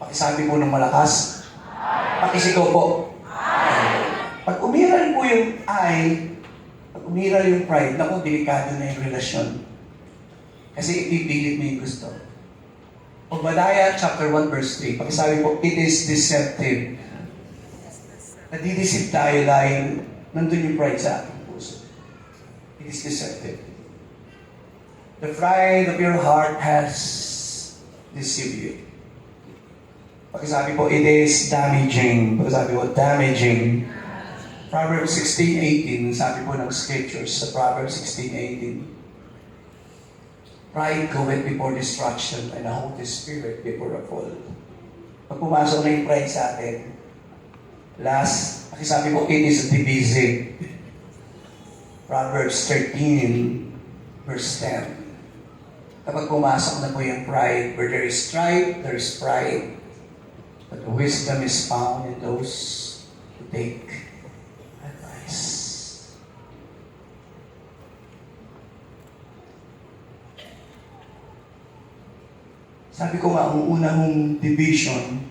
Pakisabi po ng malakas. Pakisigaw po. Pag umiral po yung pag umiral yung pride, naku, delikado na yung relasyon. Kasi ipipilit mo yung gusto. Obadiah chapter 1 verse 3, pakisabi po, it is deceptive. Nadideceive tayo dahil nandun yung pride sa ating puso. It is deceptive. The pride of your heart has deceived you. Pakisabi po, it is damaging. Pakisabi po, damaging. Proverbs 16:18, sabi po ng scriptures sa Proverbs 16:18, pride goeth before destruction and a haughty spirit before a fall. Pag pumasok na yung pride sa atin, last, pakisabi po, it is divisive. Proverbs 13, verse 10. Kapag pumasok na po yung pride, where there is strife, there is pride. But wisdom is found in those who take advice. Sabi ko nga, ang unang division,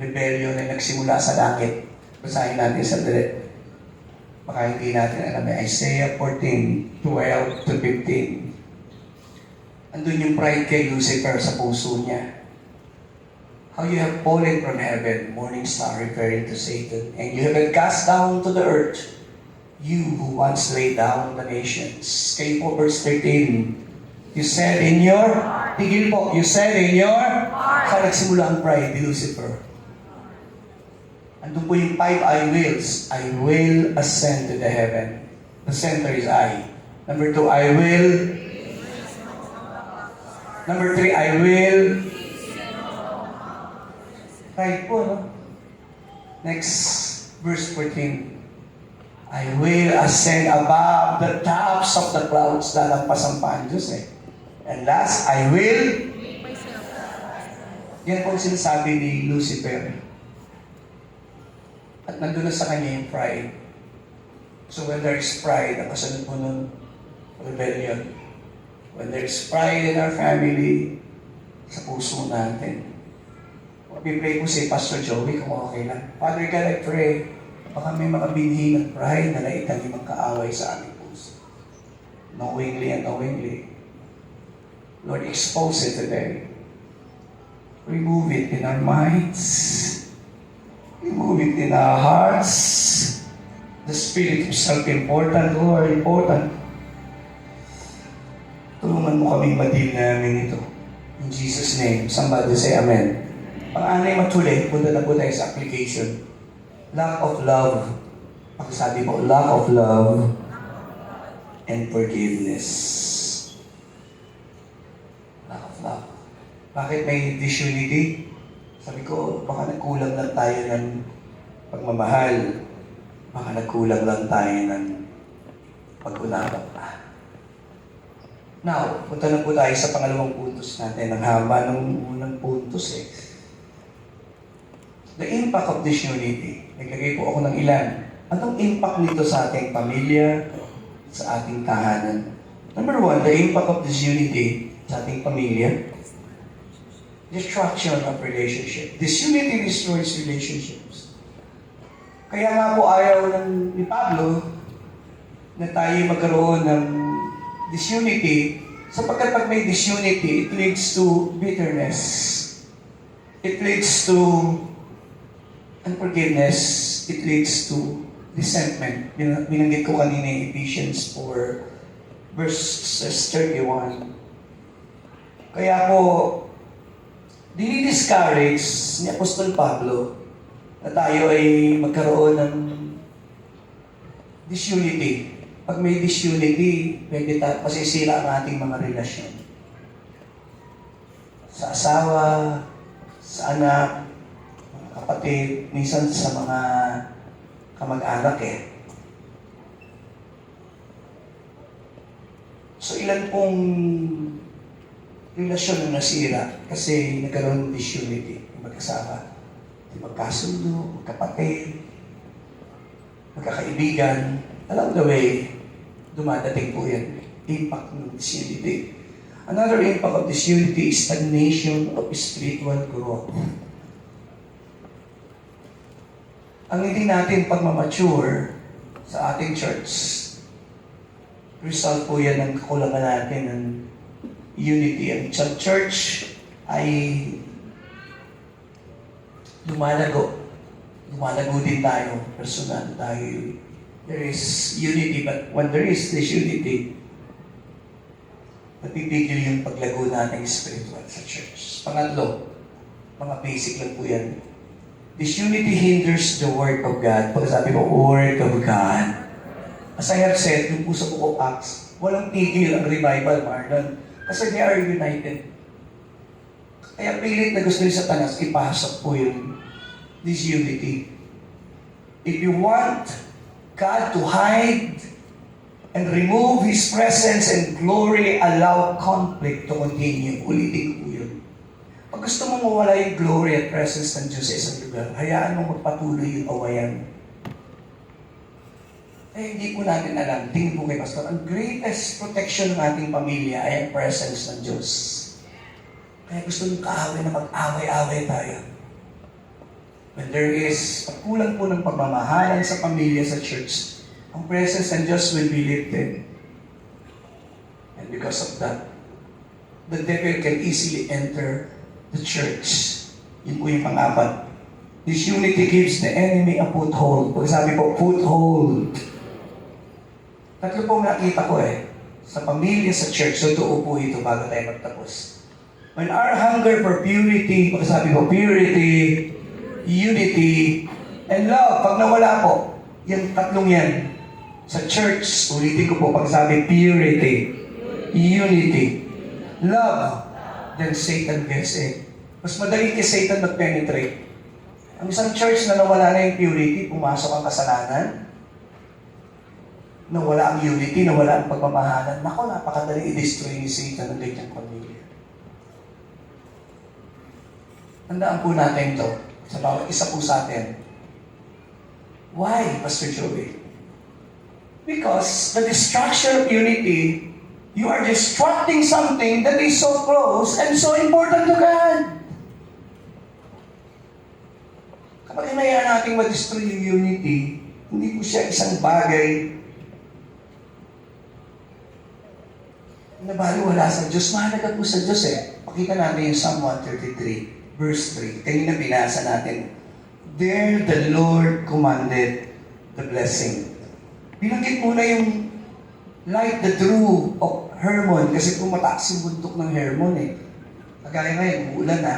rebellion ay nagsimula sa langit. Basahin natin sa direct. Baka hindi natin alam. Isaiah 14:12 to 15. Andun yung pride kay Lucifer sa puso niya. How you have fallen from heaven, morning star referring to Satan, and you have been cast down to the earth, you who once laid down the nations. Kayo po, verse 13. You said in your, tigil po, you said in your, saan nagsimula ang pride ni Lucifer? Andun po yung 5 I wills. I will ascend to the heaven. The center is I. Number 2, I will. Number 3, I will. Pride po, no? Next, verse 14. I will ascend above the tops of the clouds. Lalampasan pa ang Diyos eh. And last, I will. Yan po ang sinasabi ni Lucifer. At nandun na sa kanya yung pride. So when there is pride, ang kasunod po nun, rebellion. When there is pride in our family, sa puso natin. Pipray ko si Pastor Joey kung okay lang. Father God, I pray, baka may mga binhi ng pride na naitanim ang kaaway sa aming puso. Knowingly and unknowingly. Lord, expose it today. Remove it in our minds. Remove it in our hearts. The spirit of self-important, Lord, important. Tulungan mo kaming madil namin ito. In Jesus' name, somebody say Amen. Pang-anay matuli, punta na po tayo sa application. Lack of love. Pakisabi po, lack of love and forgiveness. Lack of love. Bakit may disunity? Sabi ko, baka nagkulang lang tayo ng pagmamahal. Baka nagkulang lang tayo ng pag-unawa pa. Now, punta na po tayo sa pangalawang puntos natin. Ang haba ng unang puntos eh. The impact of disunity. Naglagay po ako ng ilan. Anong impact nito sa ating pamilya, sa ating tahanan? Number 1, the impact of disunity sa ating pamilya. Destruction of relationship. Disunity destroys relationships. Kaya nga po ayaw ni Pablo na tayo magkaroon ng disunity, sapagkat pag may disunity, it leads to bitterness. It leads to unforgiveness. It leads to resentment. Binanggit ko kanina yung Ephesians 4, verse 31. Kaya po, dinidiscourage ni Apostol Pablo na tayo ay magkaroon ng disunity. Pag may disunity, pwede masisira ang ating mga relasyon. Sa asawa, sa anak, mga kapatid, minsan sa mga kamag-anak eh. So ilan pong relasyon na nasira kasi nagkaroon ng disunity, magkasama, magkasundo, magkapatid, magkakaibigan. Along the way, dumadating po yan. Impact ng disunity. Another impact of disunity is stagnation of spiritual growth. Ang hindi natin pagmamature sa ating church, result po yan ng kakulangan natin ng unity. Ang church ay lumalago. Lumalago din tayo, personal tayo. There is unity, but when there is disunity, napipigil yung paglago natin spiritual sa church. Pangatlo, mga basic lang po yan. Disunity hinders the work of God. Pag sabi ko, work of God. As I have said, yung po sa Book of Acts, walang tigil ang revival, Marlon. Kasi they are united. Kaya pilit na gusto ni Satanas, ipasok po yung disunity. If you want God to hide and remove His presence and glory, allow conflict to continue. Ulitin ko yun. Pag gusto mong mawala yung glory at presence ng Diyos sa isang lugar, hayaan mong magpatuloy yung awayan. Eh, hindi po natin alam. Tingin po kay Pastor, ang greatest protection ng ating pamilya ay ang presence ng Diyos. Kaya gusto nyo kaaway na mag-away-away tayo. When there is pagkulang po ng pagmamahalan sa pamilya, sa church, ang presence ng Diyos will be lifted. And because of that, the devil can easily enter the church. Yun po yung pang-apat. Disunity gives the enemy a foothold. Pag sabi po, foothold. Tatlo pong nakita ko sa pamilya, sa church. So, tuo po ito bago tayo magtapos. When our hunger for purity, pag sabi po, purity, unity, and love. Pag nawala po, yung tatlong yan, sa church, ulitin ko po, pag sabi, purity, unity, love, then Satan gets in. Mas madali kay Satan mag-penetrate. Ang isang church na nawala na yung purity, pumasok ang kasalanan, nawala ang unity, nawala ang pagmamahalan, naku, napakadali i-destroy ni Satan ang ganyang pamilya. Tandaan po natin ito sa bawat isa po sa atin. Why, Pastor Joey? Because the destruction of unity, you are destructing something that is so close and so important to God. Kapag hinayaan natin ma-destroy yung unity, hindi po siya isang bagay na baliwala sa Diyos. Mahalaga po sa Diyos Pakita natin yung Psalm 133, verse 3. Kanina binasa natin. There the Lord commanded the blessing. Binanggit muna yung like the dew of Hermon, kasi kung mataas yung bundok ng Hermon Kagaya ngayon, uulan na.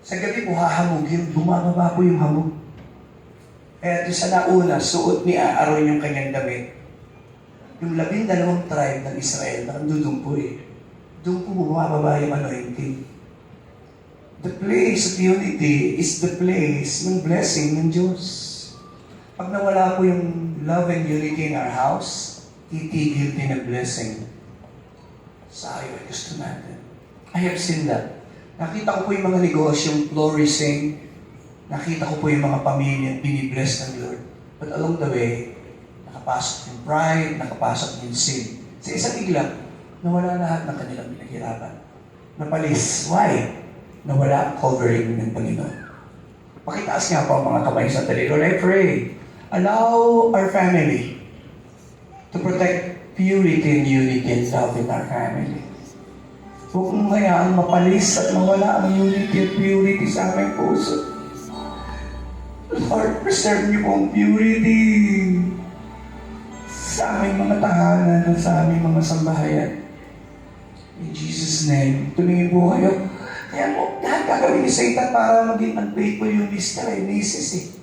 Sa gabi po hahamog yun, bumababa po yung hamog. Kaya doon sa nauna, suot ni Aaron yung kanyang damit. Yung 12 tribe ng Israel, nakandudong po Doon po bumababa yung anointing. The place of unity is the place ng blessing ng Diyos. Pag nawala po yung love and unity in our house, titigil din ang blessing sa ayaw at gusto natin. I have seen that. Nakita ko po yung mga negosyong flourishing. Nakita ko po yung mga pamilya binibless ng Lord. But along the way, nakapasok yung pride, nakapasok yung sin. Sa isang iglap, nawala lahat ng kanilang pinaghirapan. Napalis. Why? Nawala ang covering ng Panginoon. Pakitaas nga po ang mga kamay sa tali. Lord, I pray, allow our family to protect purity and unity and love in our family. Huwag mong hayaan mapalis at mawala ang unity at purity sa aming puso. Lord, preserve niyo po ang purity sa aming mga tahanan at sa aming mga sambahayan. In Jesus' name, tumingin po kayo. Kaya mo, lahat gagawin ni Satan para maging unfaithful yung mister misis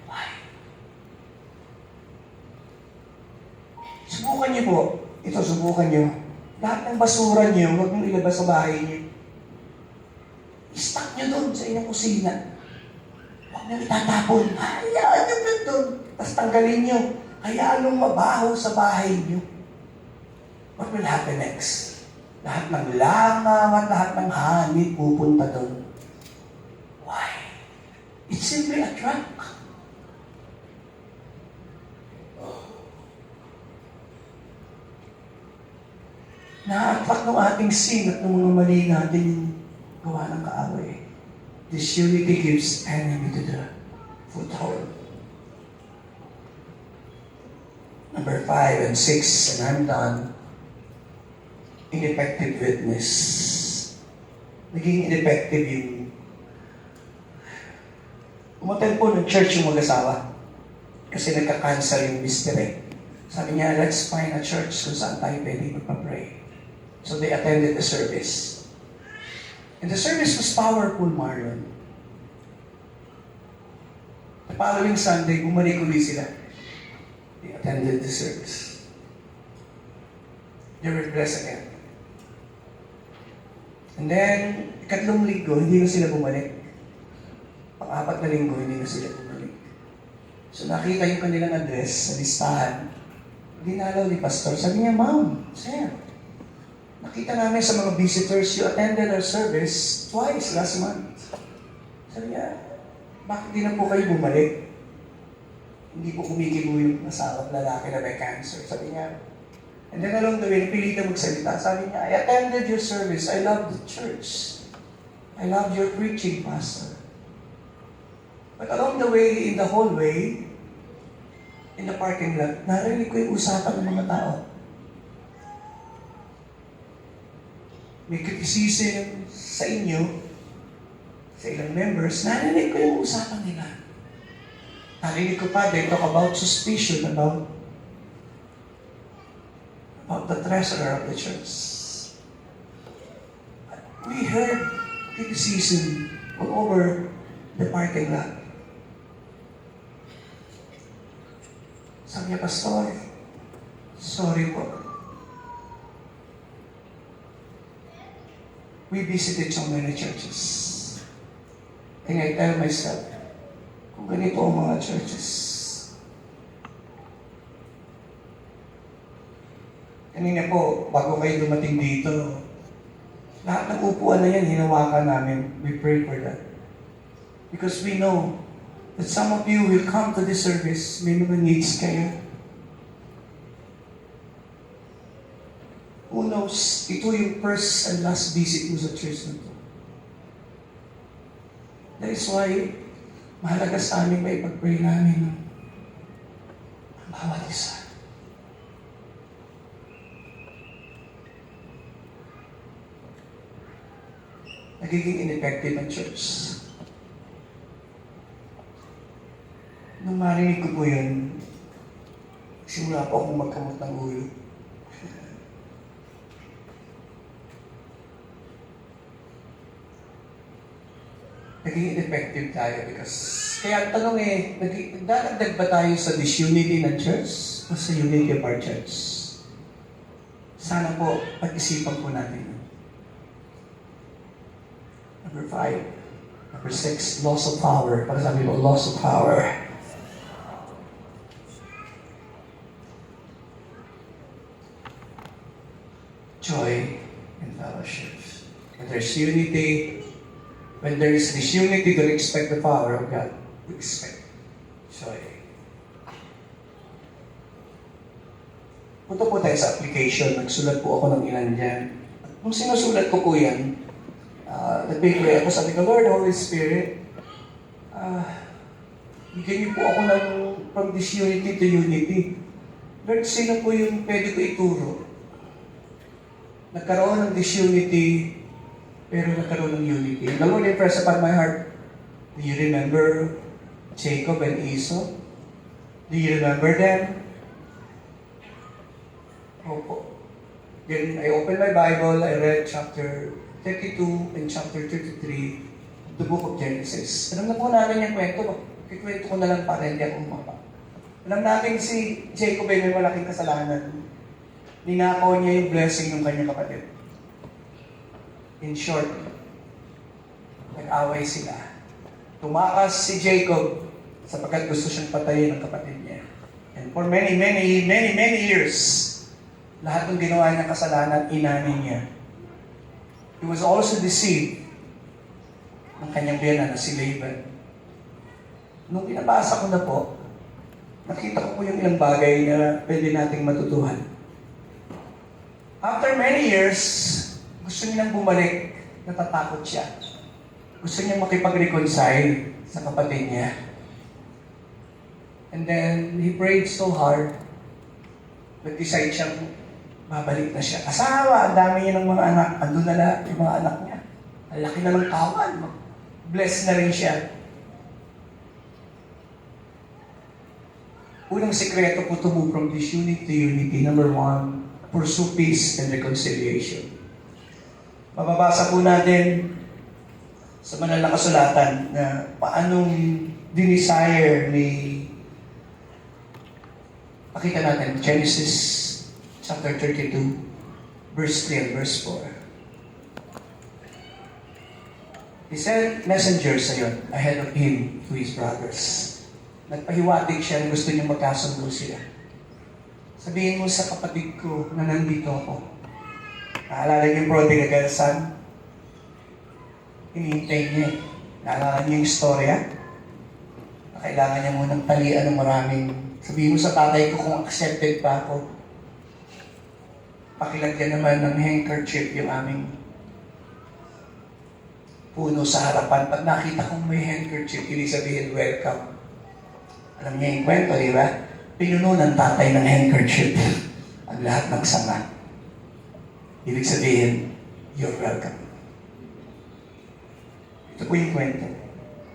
Why? Subukan niyo po. Ito, subukan niyo. Lahat ng basura niyo, huwag niyong ilabas sa bahay niyo. inyong kusina. Huwag nyo itatapon. Hayaan nyo doon. Tapos tanggalin nyo. Hayaan nung mabaho sa bahay nyo. What will happen next? Lahat ng langaw at lahat ng hangin pupunta doon. Why? It's simply a trap. Na-attract ng ating sin at ng mga mali natin yung gawa ng kaaway. Disunity gives enemy to the foothold. Number 5 and 6, and I'm done. Ineffective witness. Naging ineffective yung umattend po ng church yung mag-asawa kasi nagka-cancel yung mystery. Sabi niya, let's find a church kung saan tayo pwede magpa-pray. So they attended the service. And the service was powerful, Marlon. The following Sunday, bumalik ulit sila. They attended the service. They were blessed again. And then, ikatlong linggo, hindi na sila bumalik. Pang-apat na linggo, hindi na sila bumalik. So nakita yung kanilang address sa listahan. Dinalaw ni Pastor. Sabi niya, Ma'am, Sir, nakita namin sa mga visitors, you attended our service twice last month. Sabi niya, bakit di na po kayo bumalik? Hindi po kumikibo yung asawa at lalaki na may cancer. Sabi niya, and then along the way, napilitan magsalita. Sabi niya, I attended your service. I love the church. I love your preaching, Pastor. But along the way, in the hallway, in the parking lot, narinig ko yung usapan ng mga tao. May criticism sa inyo, sa ilang members, narinig ko yung usapan nila. Narinig ko pa, they talk about suspicion, about the treasurer of the church. We heard criticism all over the parking lot. Sabi niya, Pastor, sorry po. We visited so many churches. And I tell myself, kung ganito ang mga churches, kanina po, bago kayo dumating dito, lahat ng upuan na yan, hinawakan namin. We pray for that. Because we know that some of you will come to this service, may mga needs kayo. Who knows, ito yung first and last visit mo sa church na ito. That is why, mahalaga sa amin ba ipag-pray namin ang bawat isa. Nagiging ineffective ang church. Nung marinig ko po yun, simula po akong magkamot ng ulo. Naging ineffective tayo because, kaya ang tanong nagdadagdag ba tayo sa disunity ng church o sa unity of our church? Sana po, pag-isipan po natin. Number 5. Number 6, loss of power. Para sabi mo, loss of power. Joy and fellowship. When there's unity, when there is disunity, don't expect the power of God. We expect joy. Punta po tayo sa application. Nagsulat po ako ng ilan dyan. Nung sinusulat ko po yan, nag-pray ako, sabi ko, Lord, Holy Spirit, bigyan niyo po ako ng from disunity to unity. Lord, sino po yung pwede ko ituro? Nagkaroon ng disunity, pero nagkaroon ng unity. The Lord impressed upon my heart. Do you remember Jacob and Esau? Do you remember them? Opo. Then I opened my Bible, I read chapter 32 and chapter 33 of the book of Genesis. Alam na po natin yung kwento. Kikwento ko na lang para hindi ako umapa. Alam natin si Jacob ay may malaking kasalanan. Ninakaw niya yung blessing ng kanyang kapatid. In short, Nag-away sila. Tumakas si Jacob sapagkat gusto siyang patayin ng kapatid niya. And for many years, lahat ng ginawa niya kasalanan, inanin niya. He was also deceived ng kanyang biyanan na si Laban. Nung pinabasa ko na po, nakita ko po yung ilang bagay na pwede nating matutuhan. After many years, gusto niyang bumalik, natatakot siya. Gusto niyang makipag-reconcile sa kapatid niya. And then, he prayed so hard, nag-decide siyang babalik na siya. Asawa, ang dami niya ng mga anak, andun na lahat yung mga anak niya. Ang laki na ng kawan, blessed na rin siya. Unang sekreto po to move from disunity to unity. Number 1, pursue peace and reconciliation. Mababasa po natin sa banal na kasulatan na paanong dinesire ni pakita natin, Genesis chapter 32, verse 3 and verse 4. He sent messengers ahead of him to his brothers. Nagpahiwatig siya na gusto niya magkasundo sila. Sabihin mo sa kapatid ko na nandito ako. Naalala niyo yung prodigal son? Hinihintay niya. Naalala niyo yung istorya? Na kailangan niya munang talian ng maraming. Sabihin mo sa tatay ko kung accepted pa ako. Pakilagyan naman ng handkerchief yung aming puno sa harapan. Pag nakita kong may handkerchief, ibig sabihin, welcome. Alam niya yung kwento, di ba? Pinuno ng tatay ng handkerchief ang lahat ng sanga. Ibig sabihin, you're welcome. Ito po yung kwento.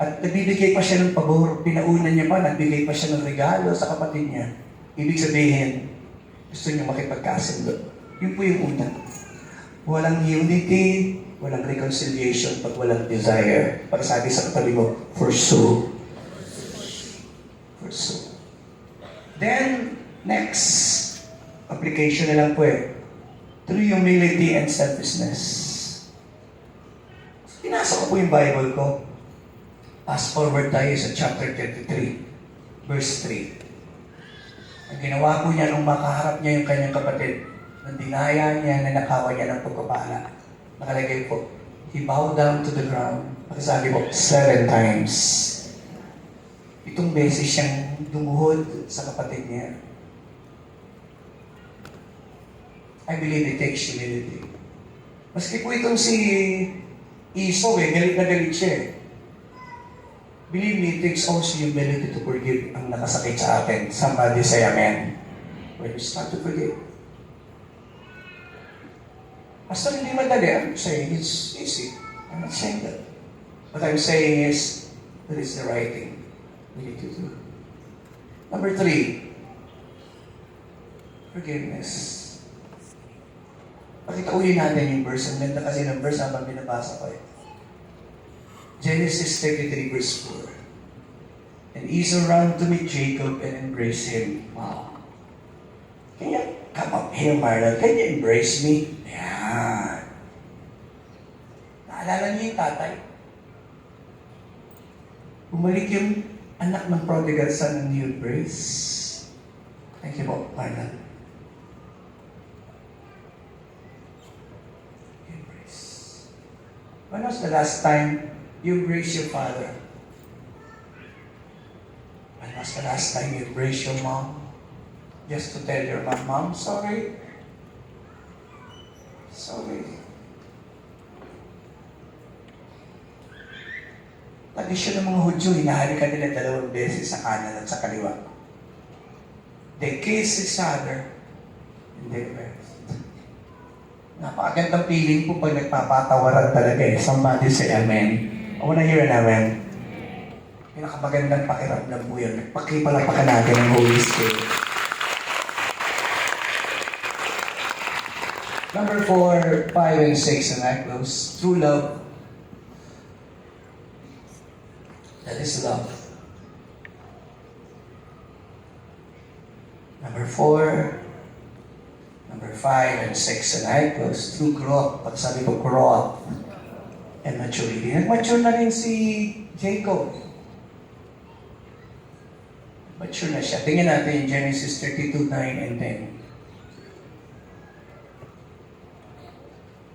At nagbibigay pa siya ng pabor, pinauna niya pa, nagbigay pa siya ng regalo sa kapatid niya. Ibig sabihin, gusto niya makipagkasundo. Yun po yung una. Walang unity, walang reconciliation pag walang desire. Pagsabi sa katabi mo, pursue. Pursue. Then, next, application na lang po through humility and selflessness. Pinasa ko po yung Bible ko. Fast forward tayo sa chapter 33, verse 3. Ang ginawa po niya nung makaharap niya yung kanyang kapatid, nang dinaya niya, nanakawan niya ng pagpapala. Nakalagay po, he bowed down to the ground. Pagkasabi po, 7 times. Itong beses siyang dumuhod sa kapatid niya. I believe it takes humility. Maski po itong si Esau galit na galit siya Believe me, it takes also humility to forgive ang nakasakit sa atin. Somebody say amen. When you start to forgive. Pastor, hindi madali. I'm saying it's easy. I'm not saying that. What I'm saying is, that is the right thing we need to do. Number 3, forgiveness. Pakitauhin natin yung verse. Ang ganda kasi ng verse habang binabasa ko Genesis 33 verse 4. And Esau ran to meet Jacob and embrace him. Wow. Can you come up here, Marlon? Can you embrace me? Yan. Naalala niyo yung tatay? Bumalik yung anak ng prodigal son and you embrace. Thank you po, Marlon. Embrace. When was the last time you embrace your father? When was the last time you embrace your mom? Just to tell your mom, sorry. Sorry. Tradisyon ng mga Hudyo, hinahalikan nila 2 beses sa kanan at sa kaliwa. They kiss each other and they rest. Napakagandang feeling po pag nagpapatawaran talaga Somebody say amen. I wanna hear an amen. Pinakamagandang pakiramdam po yun. Nagpakipalapakan natin ng Holy Spirit. Number 4, 5, and 6, and I close. True love. That is love. Number 4, number 5, and 6, and I close. True growth. Pag sabi ko growth. and maturity. Nag-mature na rin si Jacob. Mature na siya. Tingnan natin yung Genesis 32, 9 and 10.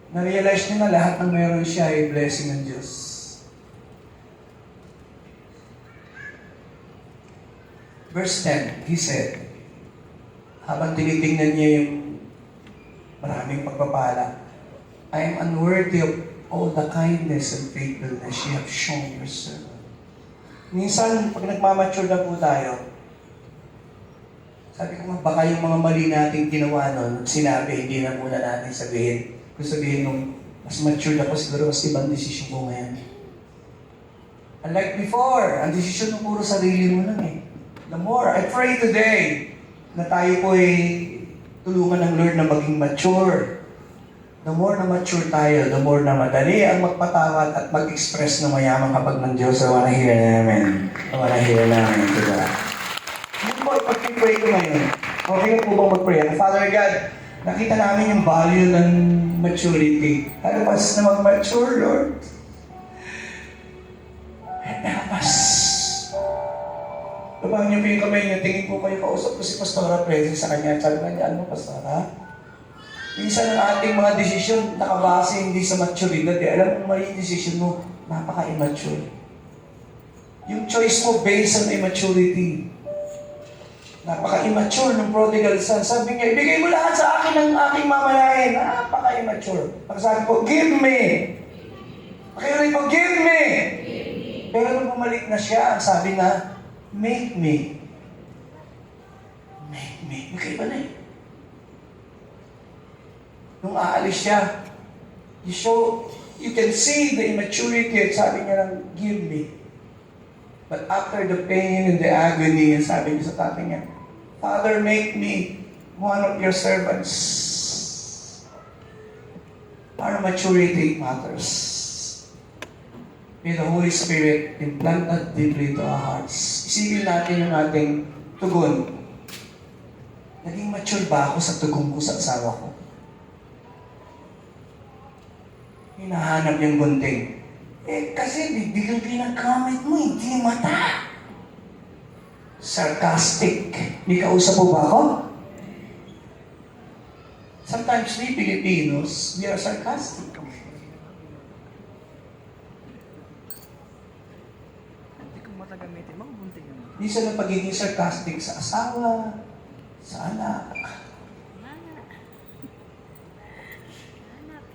Na-realize niya na lahat ng meron siya ay blessing ng Diyos. Verse 10, he said, habang tinitingnan niya yung maraming pagpapala, I am unworthy of all the kindness and faithfulness you have shown your servant. Minsan, pag nagmamature na po tayo, sabi ko nga, baka yung mga mali natin ginawa noon, sinabi, hindi na muna natin sabihin. Kung sabihin nung, mas mature ako, siguro mas ibang desisyon ko ngayon. Unlike before, ang desisyon mo puro sarili mo lang eh. The more, I pray today, na tayo po ay tulungan ng Lord na maging mature. The more na mature tayo, the more na madali ang magpatawad at mag-express na mayaman kapag ng Diyos. I wanna hear namin. I wanna hear namin to that. Yun po, pag-pray ko ngayon. Okay na po bang mag-pray? Father God, nakita namin yung value ng maturity. Help us na mag-mature, Lord. Help us. Labahan niyo po yung kamay niyo, tingin po kayo, kausap ko si Pastora present sa kanya. Sabi niya, ano Pastora? Minsan ang ating mga desisyon nakabase hindi sa maturidad. Alam mo, mali yung desisyon mo, napaka-immature. Yung choice mo based on immaturity. Napaka-immature ng prodigal son. Sabi niya, ibigay mo lahat sa akin ng aking mamayahin. Napaka-immature. Pag sabi po, give me. Pakiulit po, give me. Pero nung bumalik na siya, ang sabi na, make me. Make me. Magkaiba na eh. Nung aalis siya, you can see the immaturity at sabi niya lang, give me. But after the pain and the agony, sabi niya sa tatay niya, Father, make me one of your servants. Our maturity matters. May the Holy Spirit implant that deeply to our hearts. Isipin natin yung ating tugon. Naging mature ba ako sa tugon ko sa asawa ko? Hinahanap yung gunting. Kasi bibig ang pinagamit mo, hindi mata. Sarcastic. May kausap po ba ako? Sometimes we Filipinos, we are sarcastic. Minsan ang pagiging sarcastic sa asawa, sa anak.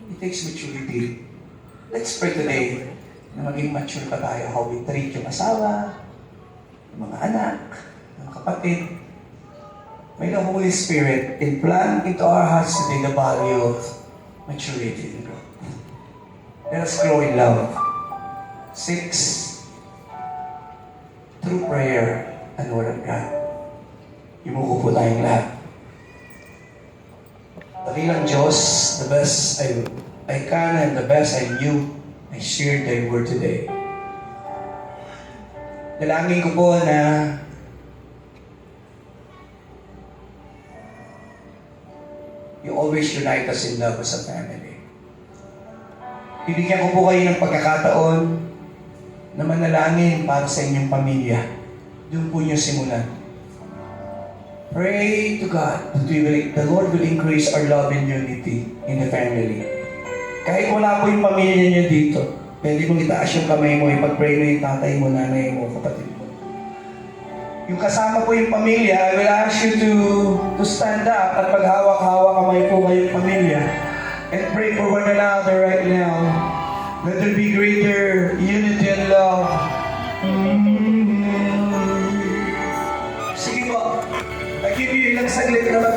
It takes maturity. Let's pray today na maging mature pa tayo how we treat yung asawa, yung mga anak, yung kapatid. May the Holy Spirit implant into our hearts today the value of maturity and growth. Let us grow in love. 6, through prayer and Word of God. Imuko po tayong lahat. Dakilang Diyos, the best I can and the best I knew, I shared Thy Word today. Dalangin ko po na You always unite us in love as a family. Bibigyan ko po kayo ng pagkakataon na manalangin para sa inyong pamilya. Doon po niyo simulan. Pray to God that the Lord will increase our love and unity in the family. Kahit wala po yung pamilya niyo dito, pwede mong itaas yung kamay mo, ipag-pray mo yung tatay mo, nanay mo, kapatid mo. Yung kasama po yung pamilya, I will ask you to stand up at paghawak-hawak kamay po kayong pamilya and pray for one another right now. Let there be greater unity and love. Sige po, I give you ilang saglit na